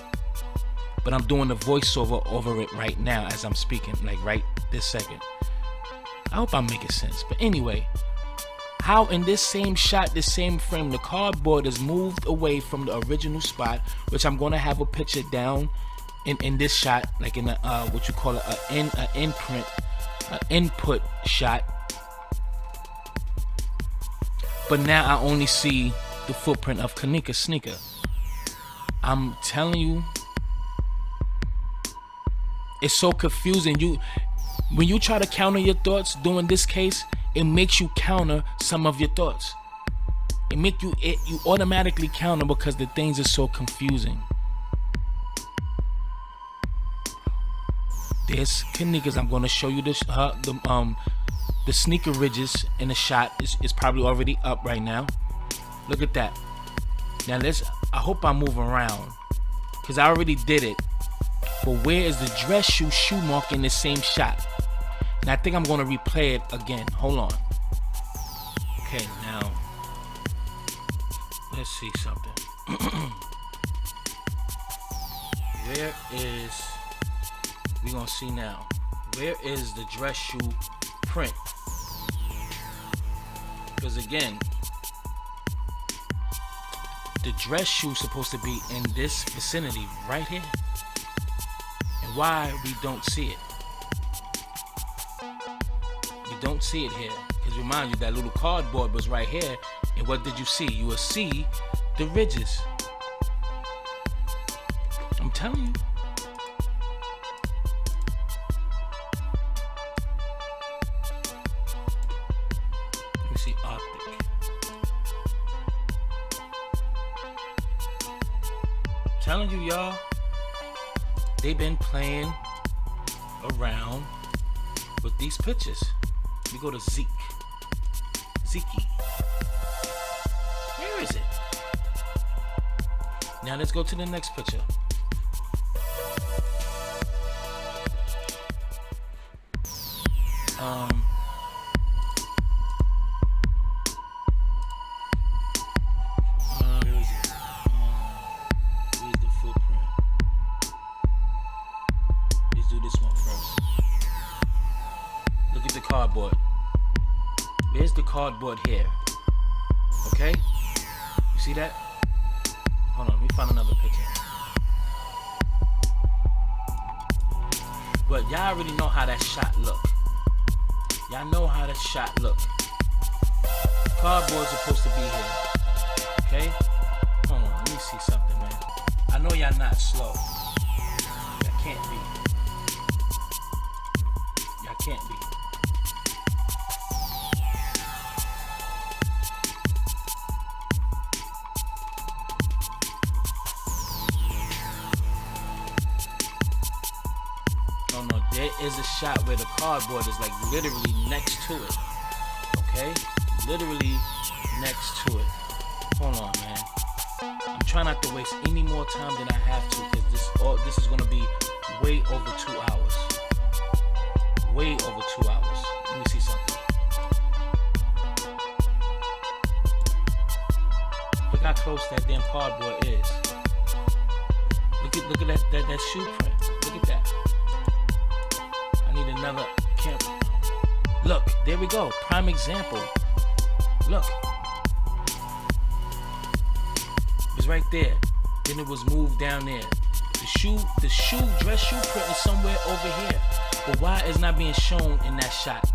but I'm doing the voiceover over it right now as I'm speaking, like right this second. I hope I'm making sense. But anyway, how in this same shot, this same frame, the cardboard is moved away from the original spot, which I'm gonna have a picture down in this shot, like in a what you call it, an input shot. But now I only see the footprint of Kenneka's sneaker. I'm telling you, it's so confusing. When you try to counter your thoughts doing this case, it makes you counter some of your thoughts. You automatically counter because the things are so confusing. There's Kenneka's. I'm gonna show you this. The sneaker ridges in the shot is probably already up right now. Look at that. Now I hope I move around, because I already did it. But where is the dress shoe mark in the same shot? And I think I'm gonna replay it again. Hold on. Okay, now let's see something. Where is, we gonna see now, where is the dress shoe print? Because again, the dress shoe is supposed to be in this vicinity right here. And why we don't see it? We don't see it here. Because remind you, that little cardboard was right here. And what did you see? You will see the ridges. I'm telling you. Let me see optic. Telling you, y'all, they've been playing around with these pictures. We go to Zeke. Where is it? Now let's go to the next picture. Where is it? Where's the footprint? Let's do this one first. Look at the cardboard. There's the cardboard here. Okay? You see that? Hold on, let me find another picture. But y'all already know how that shot look. Y'all know how that shot look. Cardboard's supposed to be here. Okay? Hold on, let me see something, man. I know y'all not slow. Y'all can't be. Y'all can't be. There is a shot where the cardboard is like literally next to it. Okay? Literally next to it. Hold on, man. I'm trying not to waste any more time than I have to, because this is gonna be way over 2 hours. Way over 2 hours. Let me see something. Look how close that damn cardboard is. Look at that shoe print. Look at that. Need another camera. Look, there we go. Prime example. Look. It was right there. Then it was moved down there. The dress shoe print is somewhere over here. But why is not being shown in that shot?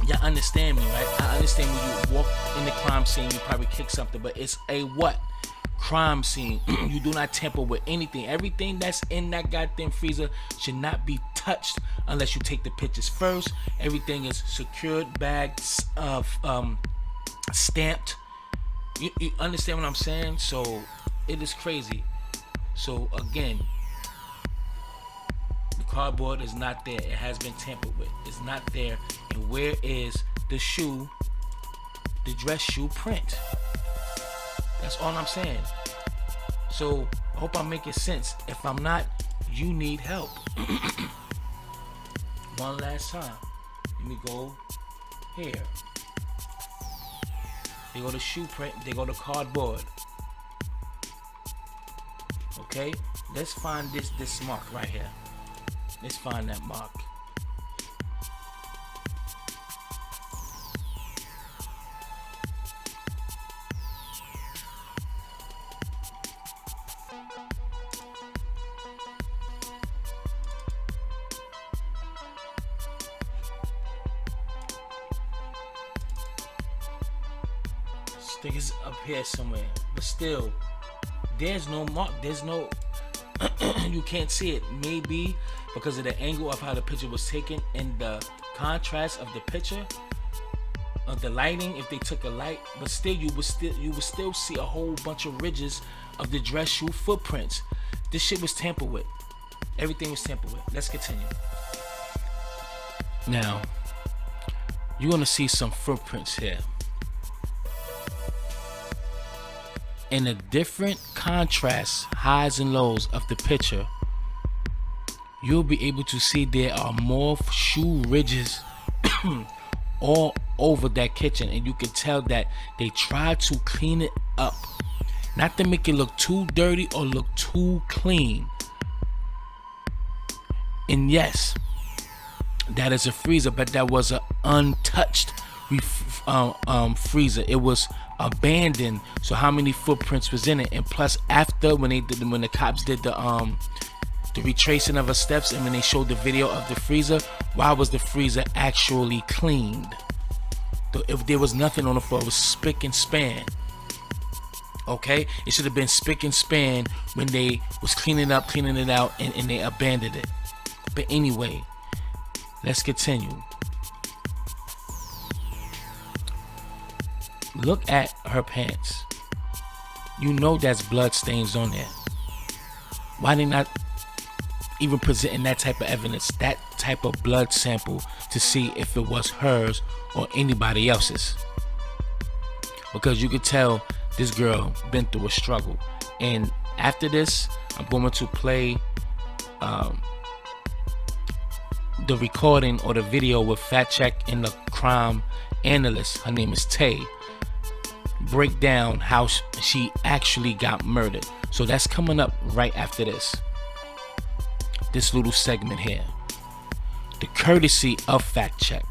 Y'all understand me, right? I understand when you walk in the crime scene, you probably kick something, but it's a what? Crime scene. You do not tamper with anything. Everything that's in that goddamn freezer should not be touched unless you take the pictures first. Everything is secured, bagged, stamped. You understand what I'm saying? So it is crazy. So again, the cardboard is not there. It has been tampered with. It's not there. And where is the shoe, the dress shoe print? That's all I'm saying. So I hope I'm making sense. If I'm not, you need help. One last time. Let me go here. They go to shoe print. They go to cardboard. Okay. Let's find this mark right here. Let's find that mark. think it's up here somewhere, but still, there's no mark. There's no. You can't see it. Maybe because of the angle of how the picture was taken and the contrast of the picture, of the lighting. If they took a light, but still, you would still see a whole bunch of ridges of the dress shoe footprints. This shit was tampered with. Everything was tampered with. Let's continue. Now, you're gonna see some footprints here. In the different contrasts, highs and lows of the picture, you'll be able to see there are more shoe ridges all over that kitchen, and you can tell that they tried to clean it up, not to make it look too dirty or look too clean. And yes, that is a freezer, but that was an untouched freezer. It was abandoned. So how many footprints was in it? And plus, after when the cops did the retracing of her steps, and when they showed the video of the freezer, why was the freezer actually cleaned? If there was nothing on the floor, it was spick and span. Okay, it should have been spick and span when they was cleaning it out, and they abandoned it. But anyway, let's continue. Look at her pants. You know that's blood stains on there. Why they not even presenting that type of evidence, that type of blood sample, to see if it was hers or anybody else's? Because you could tell this girl been through a struggle. And after this, I'm going to play the recording or the video with Fact Check and the crime analyst. Her name is Tay. Break down how she actually got murdered. So that's coming up right after this little segment here, the courtesy of Fact Check.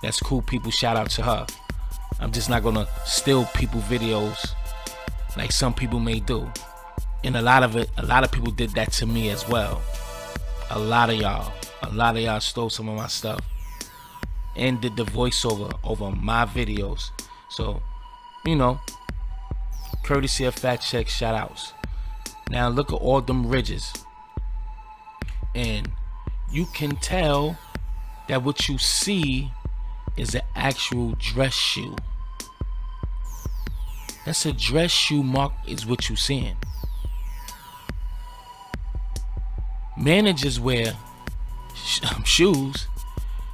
That's cool, people. Shout out to her. I'm just not gonna steal people videos like some people may do, and a lot of people did that to me as well. A lot of y'all stole some of my stuff and did the voiceover over my videos. So, you know, courtesy of Fact Check, shout outs. Now look at all them ridges, and you can tell that what you see is an actual dress shoe. That's a dress shoe mark is what you seeing. Managers wear shoes.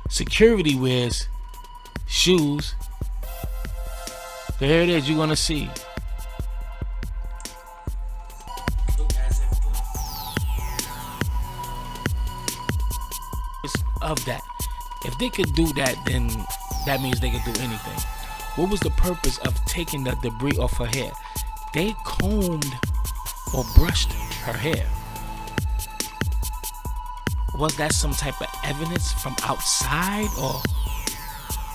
Security wears shoes. So here it is, you're gonna see. Of that. If they could do that, then that means they could do anything. What was the purpose of taking the debris off her hair? They combed or brushed her hair. Was that some type of evidence from outside, or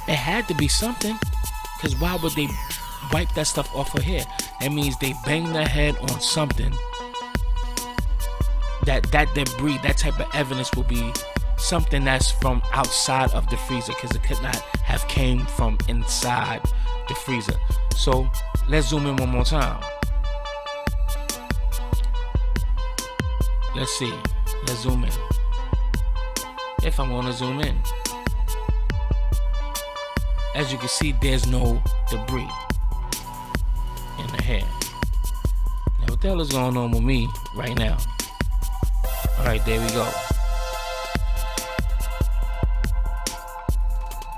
it had to be something? Because why would they wipe that stuff off her hair? That means they banged their head on something. That debris, that type of evidence will be something that's from outside of the freezer, because it could not have came from inside the freezer. So let's zoom in one more time. Let's see. Let's zoom in. If I'm gonna zoom in, as you can see, there's no debris in the hair. Now what the hell is going on with me right now? Alright, there we go.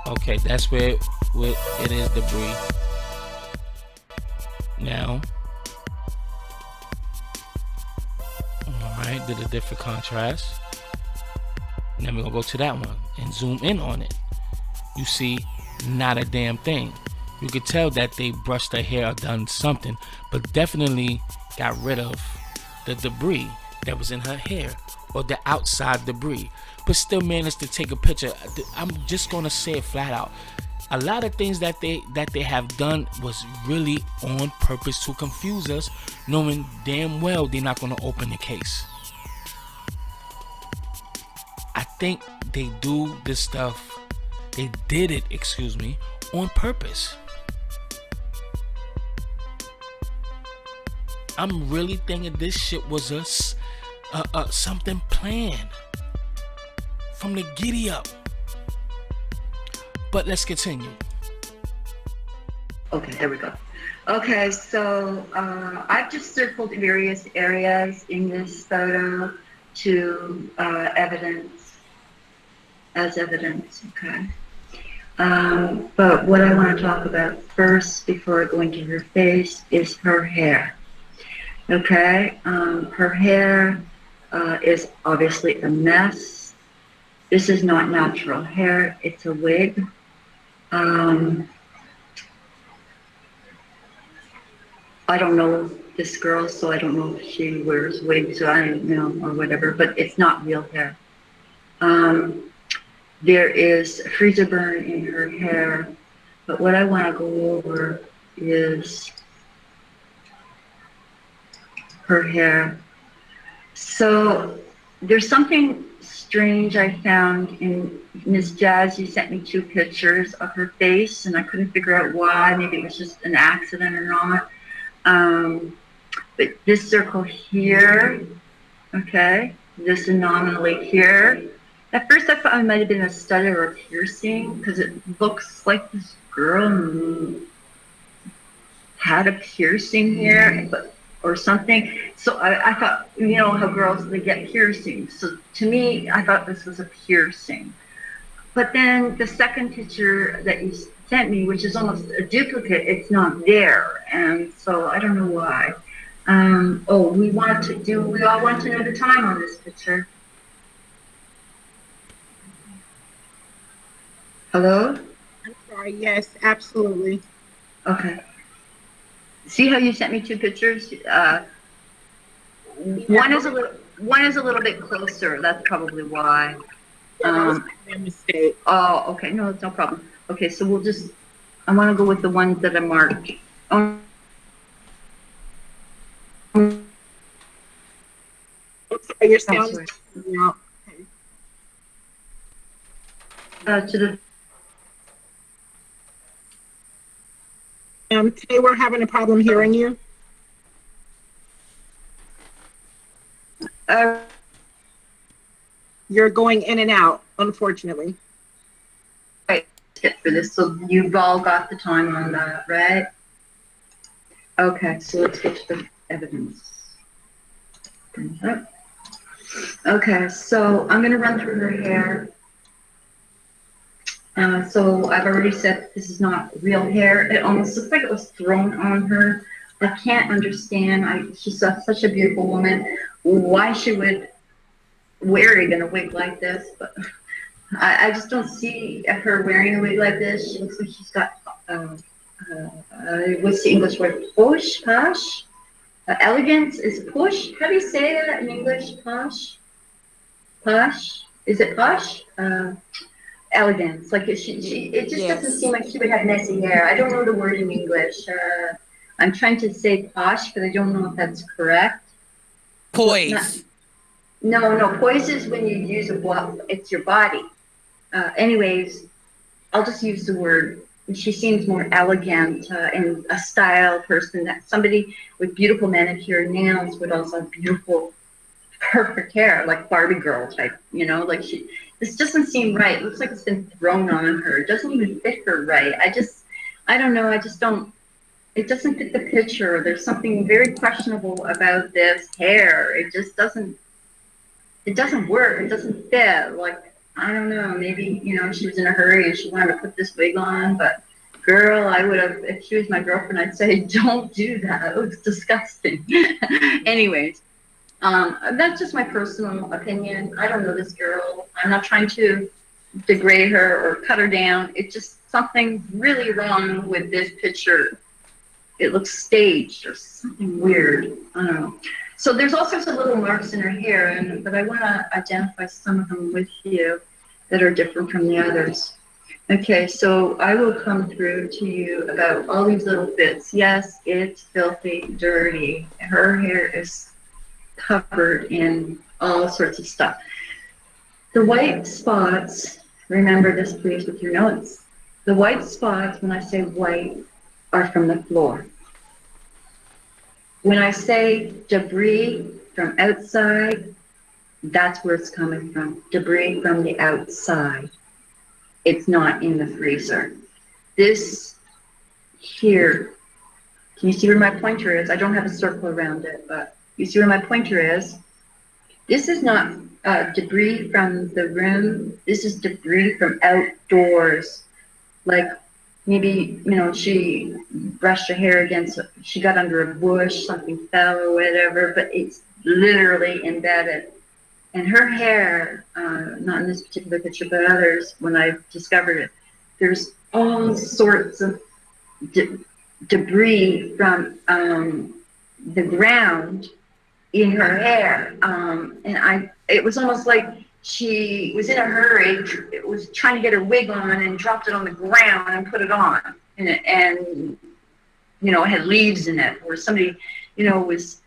Okay, that's where it is debris. Now, alright, did a different contrast. Then we're gonna go to that one and zoom in on it. You see, not a damn thing. You could tell that they brushed their hair or done something, but definitely got rid of the debris that was in her hair, or the outside debris, but still managed to take a picture. I'm just gonna say it flat out. A lot of things that they have done was really on purpose to confuse us, knowing damn well they're not gonna open the case. I think they do this stuff. They did it, on purpose. I'm really thinking this shit was something planned from the giddy up. But let's continue. Okay, there we go. Okay, so I've just circled various areas in this photo to evidence, okay? But what I want to talk about first, before going to her face, is her hair, okay? Her hair is obviously a mess. This is not natural hair, it's a wig. I don't know this girl, so I don't know if she wears wigs, or I don't know, or whatever, but it's not real hair. There is a freezer burn in her hair, but what I want to go over is her hair. So there's something strange I found in Miss Jazz. You sent me 2 pictures of her face, and I couldn't figure out why. Maybe it was just an accident or not. But this circle here, okay, this anomaly here. At first I thought it might have been a stutter or a piercing, because it looks like this girl had a piercing here, or something. So I thought, you know how girls, they get piercings. So to me, I thought this was a piercing. But then the second picture that you sent me, which is almost a duplicate, it's not there. And so I don't know why. We all want to know the time on this picture. Hello? I'm sorry, yes, absolutely. Okay. See how you sent me 2 pictures? One is a little bit closer, that's probably why. That was my mistake. Oh, okay, no, it's no problem. Okay, so I want to go with the ones that are marked. Your sound is out. Today we're having a problem hearing you. You're going in and out, unfortunately. Right, for this, so you've all got the time on that, right? Okay, so let's get to the evidence. Okay, so I'm going to run through her hair. So I've already said this is not real hair. It almost looks like it was thrown on her. I can't understand. She's such a beautiful woman. Why she would wear even a wig like this? But I just don't see her wearing a wig like this. She looks like she's got what's the English word? Posh? Elegance is posh. How do you say that in English? Posh? Is it posh? Elegance. Like it just Yes. doesn't seem like she would have messy hair. I don't know the word in English. I'm trying to say posh, but I don't know if that's correct. Poise. No. Poise is when you use it's your body. Anyways, I'll just use the word. She seems more elegant and a style person. That somebody with beautiful manicured nails would also have beautiful, perfect hair, like Barbie girl type. You know, like this doesn't seem right. It looks like it's been thrown on her. It doesn't even fit her right. I don't know. It doesn't fit the picture. There's something very questionable about this hair. It just doesn't work. It doesn't fit. Like, I don't know. Maybe, she was in a hurry and she wanted to put this wig on, but girl, I would have, if she was my girlfriend, I'd say, don't do that. It looks disgusting. Anyways. That's just my personal opinion. I don't know this girl. I'm not trying to degrade her or cut her down. It's just something really wrong with this picture. It looks staged or something weird. I don't know. So there's all sorts of little marks in her hair, but I want to identify some of them with you that are different from the others. Okay, so I will come through to you about all these little bits. Yes, it's filthy, dirty. Her hair is covered in all sorts of stuff. The white spots, remember this please with your notes, the white spots, when I say white, are from the floor. When I say debris from outside, that's where it's coming from. Debris from the outside. It's not in the freezer. This here, can you see where my pointer is? I don't have a circle around it, but you see where my pointer is? This is not debris from the room. This is debris from outdoors. Like maybe, you know, she brushed her hair against, she got under a bush, something fell or whatever, but it's literally embedded. And her hair, not in this particular picture, but others, when I discovered it, there's all sorts of debris from the ground in her hair. And it was almost like she was in a hurry, was trying to get her wig on and dropped it on the ground and put it on. And you know, it had leaves in it, or somebody, you know, was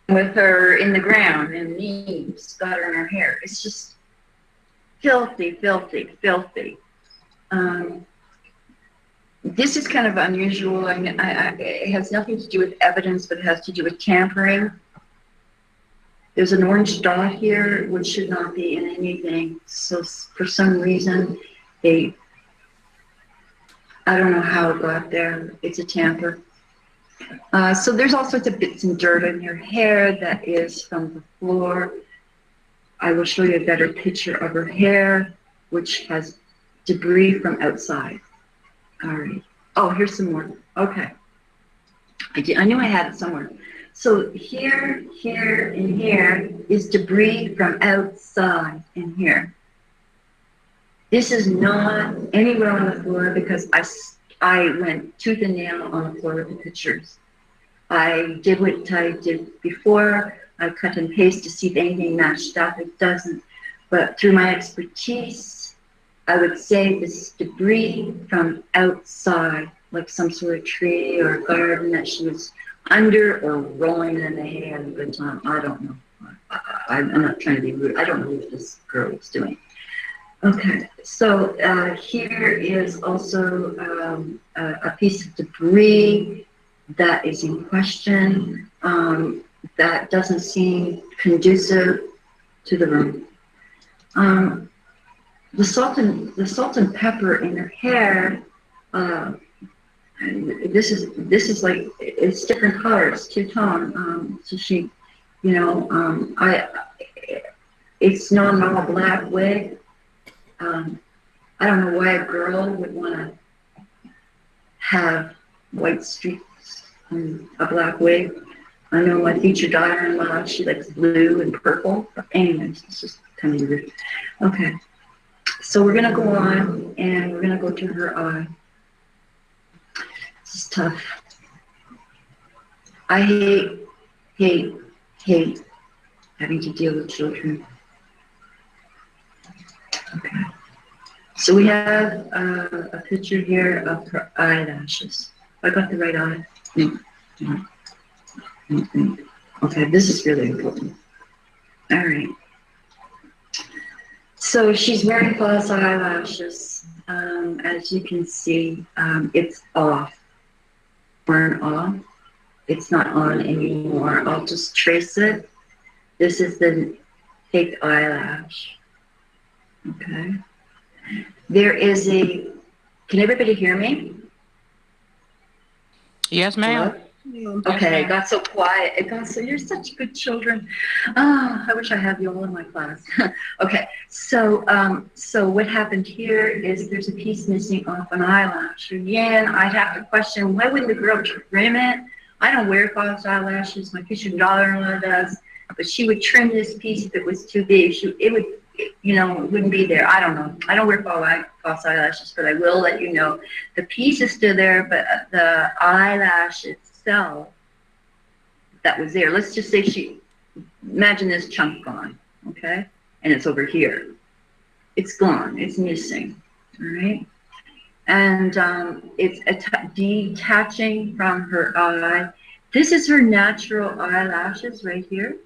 with her in the ground and leaves got her in her hair. It's just filthy, filthy, filthy. This is kind of unusual. I mean, it has nothing to do with evidence, but it has to do with tampering. There's an orange dot here, which should not be in anything. So for some reason, I don't know how it got there. It's a tamper. So there's all sorts of bits and dirt in your hair that is from the floor. I will show you a better picture of her hair, which has debris from outside. All right. Oh, here's some more. Okay. I knew I had it somewhere. So here, here, and here is debris from outside in here. This is not anywhere on the floor because I went tooth and nail on the floor of the pictures. I did what I did before. I cut and paste to see if anything matched up. It doesn't. But through my expertise, I would say this debris from outside, like some sort of tree or garden that she was under or rolling in the hay at a good time. I don't know. I'm not trying to be rude. I don't know what this girl was doing. Okay, so here is also a piece of debris that is in question that doesn't seem conducive to the room. The salt and pepper in her hair. This is like, it's different colors, two-tone. So she, you know, it's not an all black wig. I don't know why a girl would want to have white streaks and a black wig. I know my future daughter-in-law, she likes blue and purple. But anyways, it's just kind of weird. Okay, so we're gonna go on and we're gonna go to her eye. This is tough. I hate having to deal with children. Okay. So we have a picture here of her eyelashes. I got the right eye. Okay, this is really important. All right. So she's wearing false eyelashes. As you can see, it's off. Burn off. It's not on anymore. I'll just trace it. This is the fake eyelash. Okay. There is can everybody hear me? Yes, ma'am. Okay, it got so quiet. You're such good children. Oh, I wish I had you all in my class. Okay, so what happened here is there's a piece missing off an eyelash. Again, I'd have to question, why wouldn't the girl trim it? I don't wear false eyelashes. My future daughter-in-law does, but she would trim this piece if it was too big. It would, you know, it wouldn't be there. I don't know. I don't wear false eyelashes, but I will let you know. The piece is still there, but the eyelash itself that was there, let's just say imagine this chunk gone, okay? And it's over here. It's gone. It's missing, all right? And it's detaching from her eye. This is her natural eyelashes right here.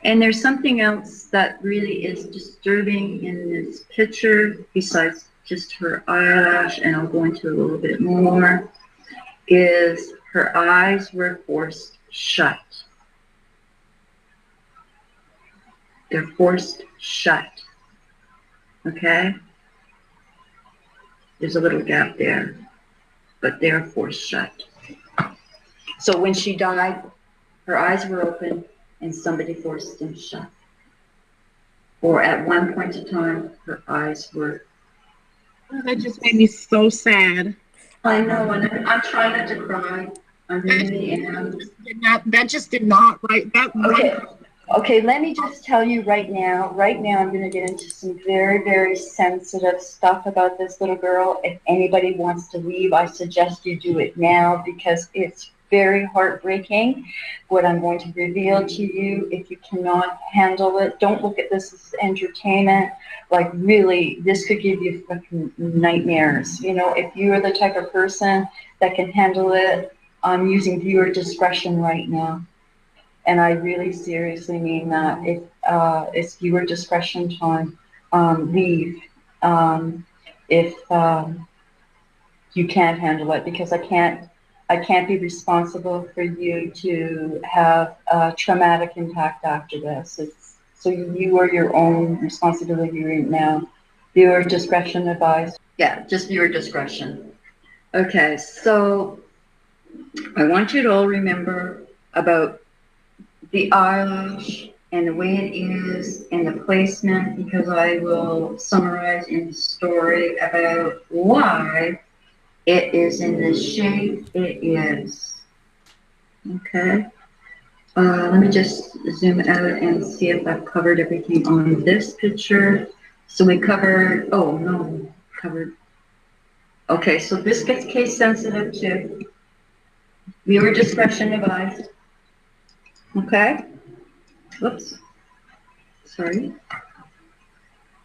And there's something else that really is disturbing in this picture besides just her eyelash, and I'll go into a little bit more. is her eyes were forced shut. They're forced shut. Okay? There's a little gap there, but they're forced shut. So when she died, her eyes were open and somebody forced them shut. Or at one point in time, her eyes were. Oh, that just made me so sad. I know, and I'm trying not to cry. I really am. That just did not, right? Okay. Okay, let me just tell you right now, I'm going to get into some very, very sensitive stuff about this little girl. If anybody wants to leave, I suggest you do it now because it's very heartbreaking what I'm going to reveal to you. If you cannot handle it, don't look at this as entertainment. Like really, this could give you fucking nightmares. You know, if you are the type of person that can handle it, I'm using viewer discretion right now. And I really seriously mean that. If it's viewer discretion time, leave. If you can't handle it, because I can't be responsible for you to have a traumatic impact after this. So you are your own responsibility right now. Viewer discretion advised. Yeah, just viewer discretion. Okay, so I want you to all remember about the eyelash and the way it is and the placement, because I will summarize in the story about why it is in the shape it is. Okay. Let me just zoom out and see if I've covered everything on this picture. So we covered, oh no, covered. Okay, so this gets case sensitive too. Viewer discretion advised. Okay. Whoops. Sorry.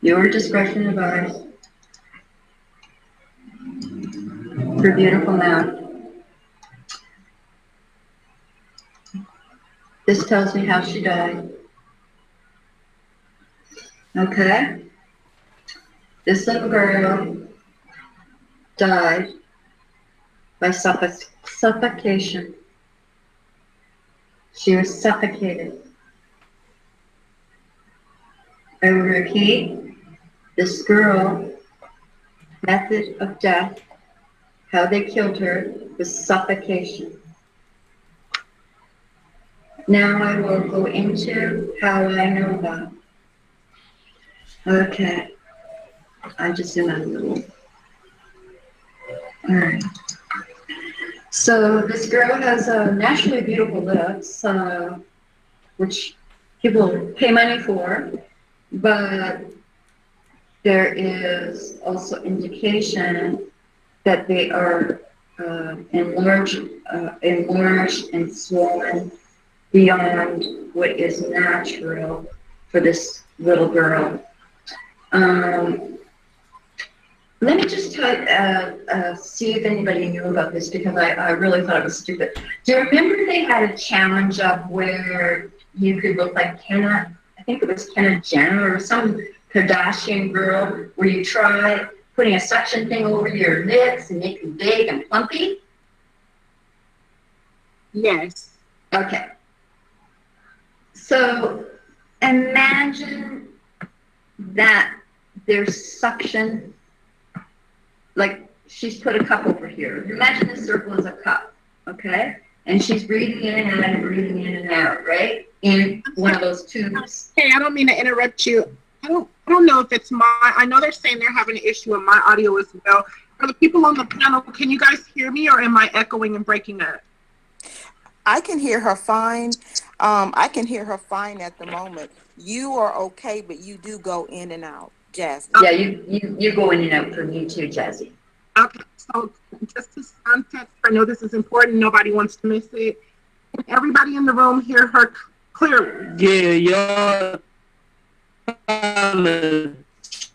Your discretion advised. For beautiful mouth. This tells me how she died. Okay. This little girl died by suffocation. She was suffocated. I will repeat, this girl, method of death, how they killed her was suffocation. Now I will go into how I know that. Okay. I just zoom out a little. All right. So this girl has naturally beautiful lips, which people pay money for, but there is also indication that they are enlarged and swollen beyond what is natural for this little girl. Let me just see if anybody knew about this, because I really thought it was stupid. Do you remember they had a challenge up where you could look like Kenneka? I think it was Kenneka Jenner or some Kardashian girl, where you try putting a suction thing over your lips and make them big and plumpy? Yes. Okay. So imagine that there's suction, like she's put a cup over here. Imagine the circle is a cup, okay? And she's breathing in and out and breathing in and out, right? In one of those tubes. Hey, I don't mean to interrupt you. I don't know if it's I know they're saying they're having an issue with my audio as well. For the people on the panel, can you guys hear me, or am I echoing and breaking up? I can hear her fine. I can hear her fine at the moment. You are okay, but you do go in and out, Jazzy. Yeah, you go in and out for me too, Jazzy. Okay, so just to context, I know this is important. Nobody wants to miss it. Can everybody in the room hear her clearly? Yeah,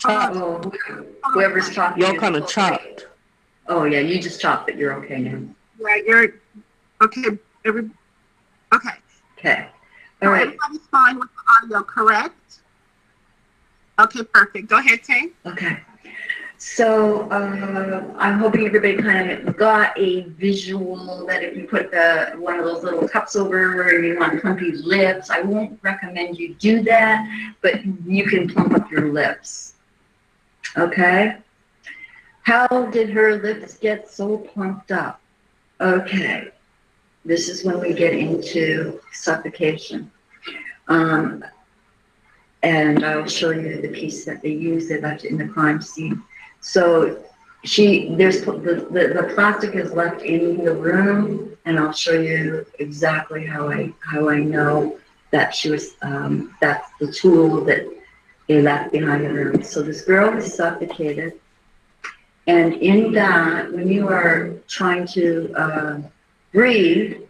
Oh, whoever's talking. y'all kind of chopped. Oh yeah, you just chopped, but you're okay now. Right, you're okay. Okay. Okay. All right. Everybody's fine with the audio, correct? Okay, perfect. Go ahead, Tay. Okay. So I'm hoping everybody kind of got a visual that if you put one of those little cups over and you want plumpy lips, I won't recommend you do that, but you can plump up your lips. Okay? How did her lips get so plumped up? Okay. This is when we get into suffocation. And I'll show you the piece that they used. They left it in the crime scene. So the plastic is left in the room, and I'll show you exactly how I know that she was that's the tool that they left behind the room. So this girl was suffocated, and in that, when you are trying to breathe,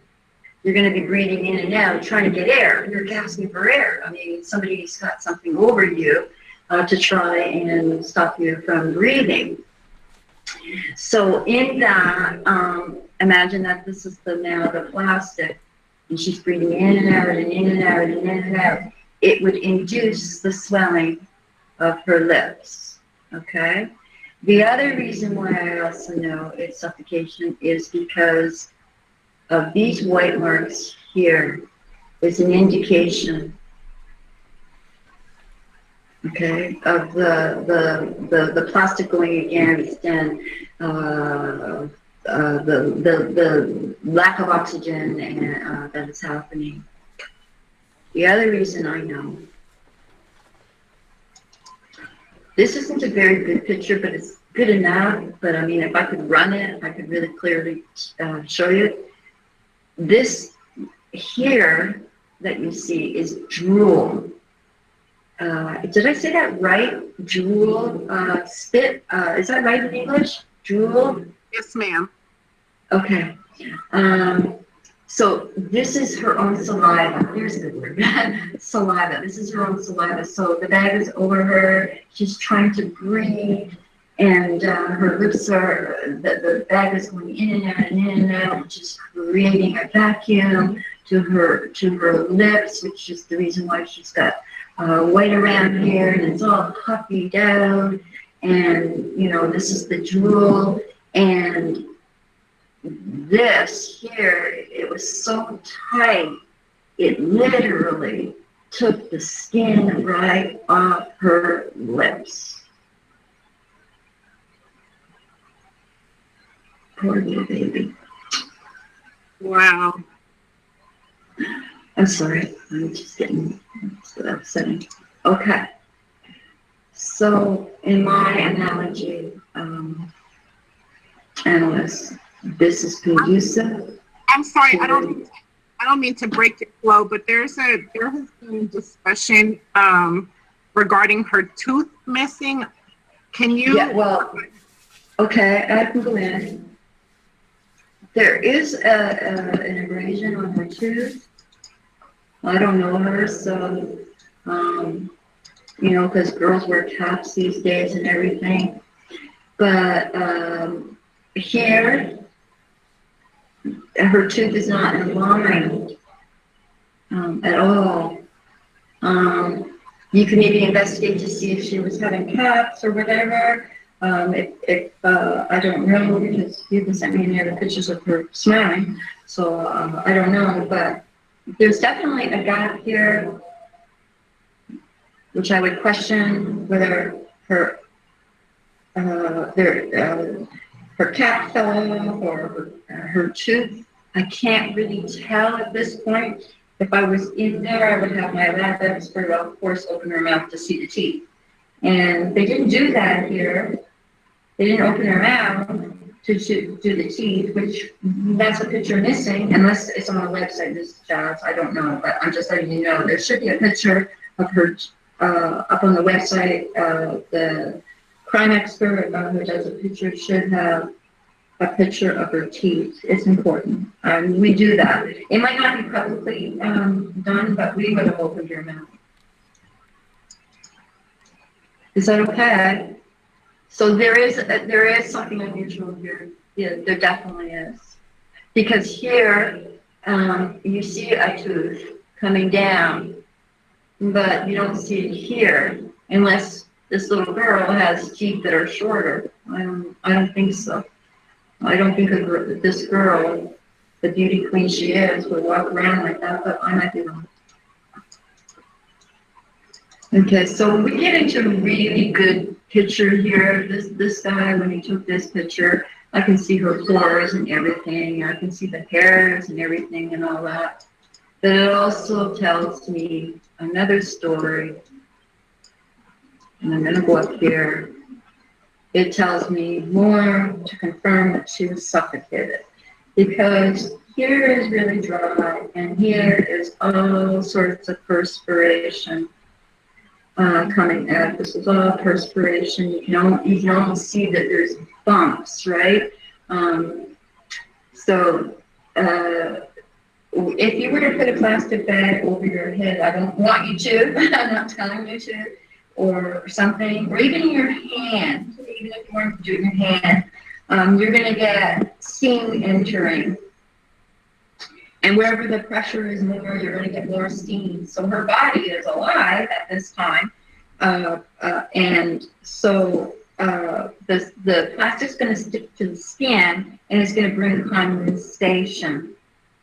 you're going to be breathing in and out, trying to get air. You're gasping for air. I mean, somebody's got something over you to try and stop you from breathing. So in that, imagine that this is now the plastic, and she's breathing in and out and in and out and in and out. It would induce the swelling of her lips, okay? The other reason why I also know it's suffocation is because of these white marks here is an indication, okay, of the plastic going against and the lack of oxygen and that is happening. The other reason I know, this isn't a very good picture, but it's good enough. But I mean, if I could run it, I could really clearly show you. This here that you see is drool. Did I say that right? Drool, spit. Is that right in English? Drool? Yes, ma'am. Okay. So this is her own saliva. Here's a good word. Saliva. This is her own saliva. So the bag is over her. She's trying to breathe, and her lips are, the bag is going in and out and in and out, just creating a vacuum to her lips, which is the reason why she's got white around here, and it's all puffy down. And, you know, this is the drool. And this here, it was so tight, it literally took the skin right off her lips. Poor little baby. Wow. I'm sorry, I'm just getting so upsetting. Okay. So in my analogy, analyst, this is conducive. I'm sorry, I don't mean to break your flow, but there has been discussion regarding her tooth missing. Can you? Yeah, well, okay, I can go in. There is an abrasion on her tooth. I don't know her, so you know, because girls wear caps these days and everything. But here, her tooth is not aligned at all. You can maybe investigate to see if she was having caps or whatever. If I don't know, because you haven't sent me any other pictures of her smiling, so I don't know. But there's definitely a gap here, which I would question whether her cap fell off or her tooth. I can't really tell at this point. If I was in there, I would have my lab expert, of course, open her mouth to see the teeth. And they didn't do that here. They didn't open her mouth to do the teeth, which that's a picture missing, unless it's on the website, this jazz, I don't know, but I'm just letting you know. There should be a picture of her up on the website. The crime expert who does a picture should have a picture of her teeth. It's important. We do that. It might not be publicly done, but we would have opened your mouth. Is that okay? So there is something unusual here. Yeah, there definitely is. Because here you see a tooth coming down, but you don't see it here unless this little girl has teeth that are shorter. I don't think so. I don't think this girl, the beauty queen she is, would walk around like that, but I might be wrong. Okay, so we get into a really good picture here. This guy, when he took this picture, I can see her pores and everything. I can see the hairs and everything and all that. But it also tells me another story. And I'm going to go up here. It tells me more to confirm that she was suffocated. Because here is really dry, and here is all sorts of perspiration coming out. This is all perspiration. You can almost see that there's bumps, right? So if you were to put a plastic bag over your head, I don't want you to, I'm not telling you to, or something, or even your hand, even if you want to do it in your hand, you're going to get steam entering. And wherever the pressure is more, you're going to get more steam. So her body is alive at this time. And so the plastic's going to stick to the skin, and it's going to bring condensation.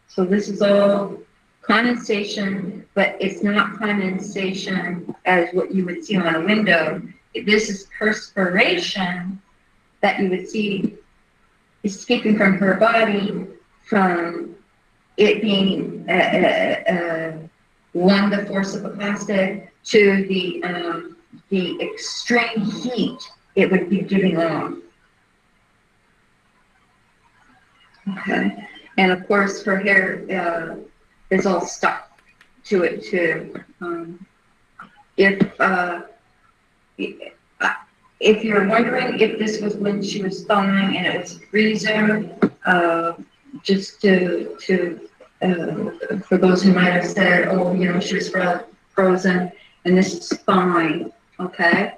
So this is all condensation, but it's not condensation as what you would see on a window. This is perspiration that you would see escaping from her body from it being one, the force of the plastic, to the extreme heat it would be giving off. Okay, and of course her hair is all stuck to it too. If you're wondering if this was when she was thawing and it was a freezer, just for those who might have said, oh, you know, she was frozen and this is fine, okay?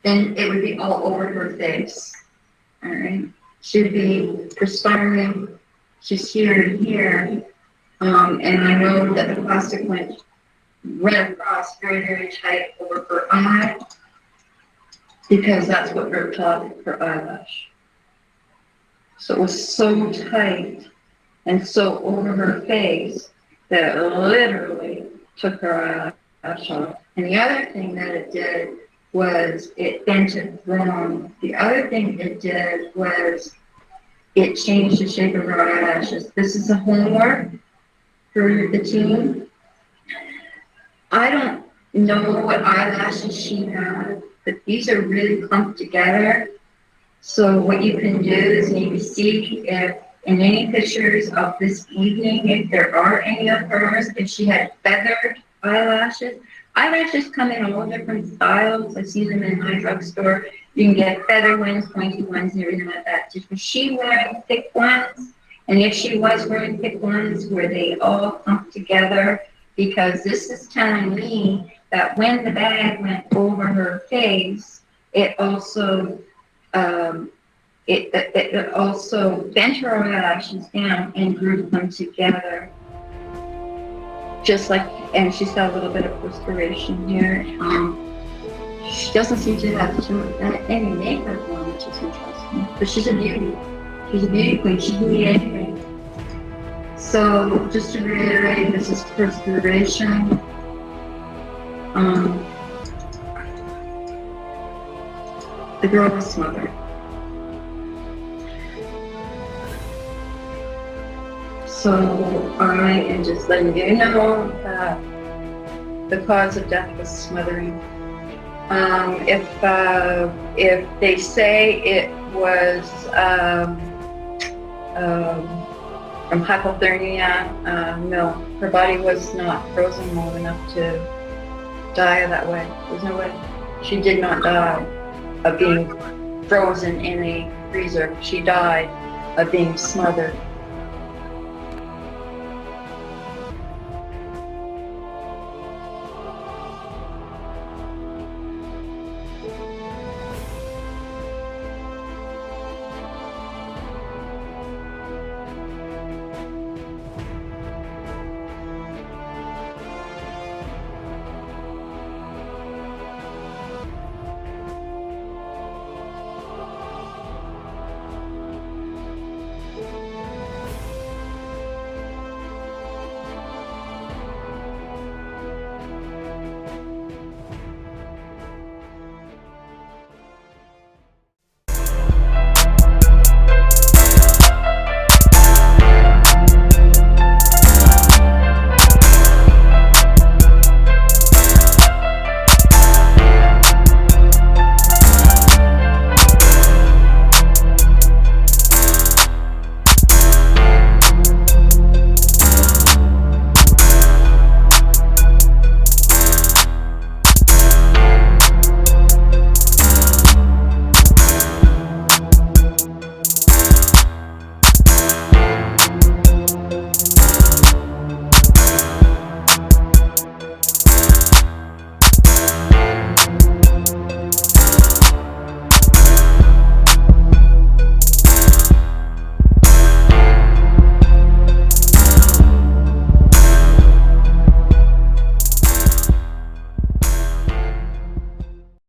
Then it would be all over her face, all right? She'd be perspiring, she's here and here, and I know that the plastic went right across very, very tight over her eye, because that's what ripped off her eyelash. So it was so tight and so over her face that it literally took her eyelash off. And the other thing that it did was it bent it wrong. The other thing it did was it changed the shape of her eyelashes. This is a homework for the team. I don't know what eyelashes she had, but these are really clumped together. So what you can do is maybe see if in any pictures of this evening, if there are any of hers, if she had feathered eyelashes. Eyelashes come in all different styles. I see them in my drugstore. You can get feather ones, pointy ones, and everything like that. Was she wearing thick ones? And if she was wearing thick ones, were they all clumped together? Because this is telling me that when the bag went over her face, it also it also bent her eyelashes down and grouped them together. Just like, and she's got a little bit of perspiration here. She doesn't seem to have any makeup on, which is interesting. But she's a beauty. She's a beauty queen. She can eat anything. So just to reiterate, this is perspiration. The girl was smothered. So I am just letting you know that the cause of death was smothering. If they say it was from hypothermia, no, her body was not frozen long enough to die that way. There's no way. She did not die of being frozen in a freezer. She died of being smothered.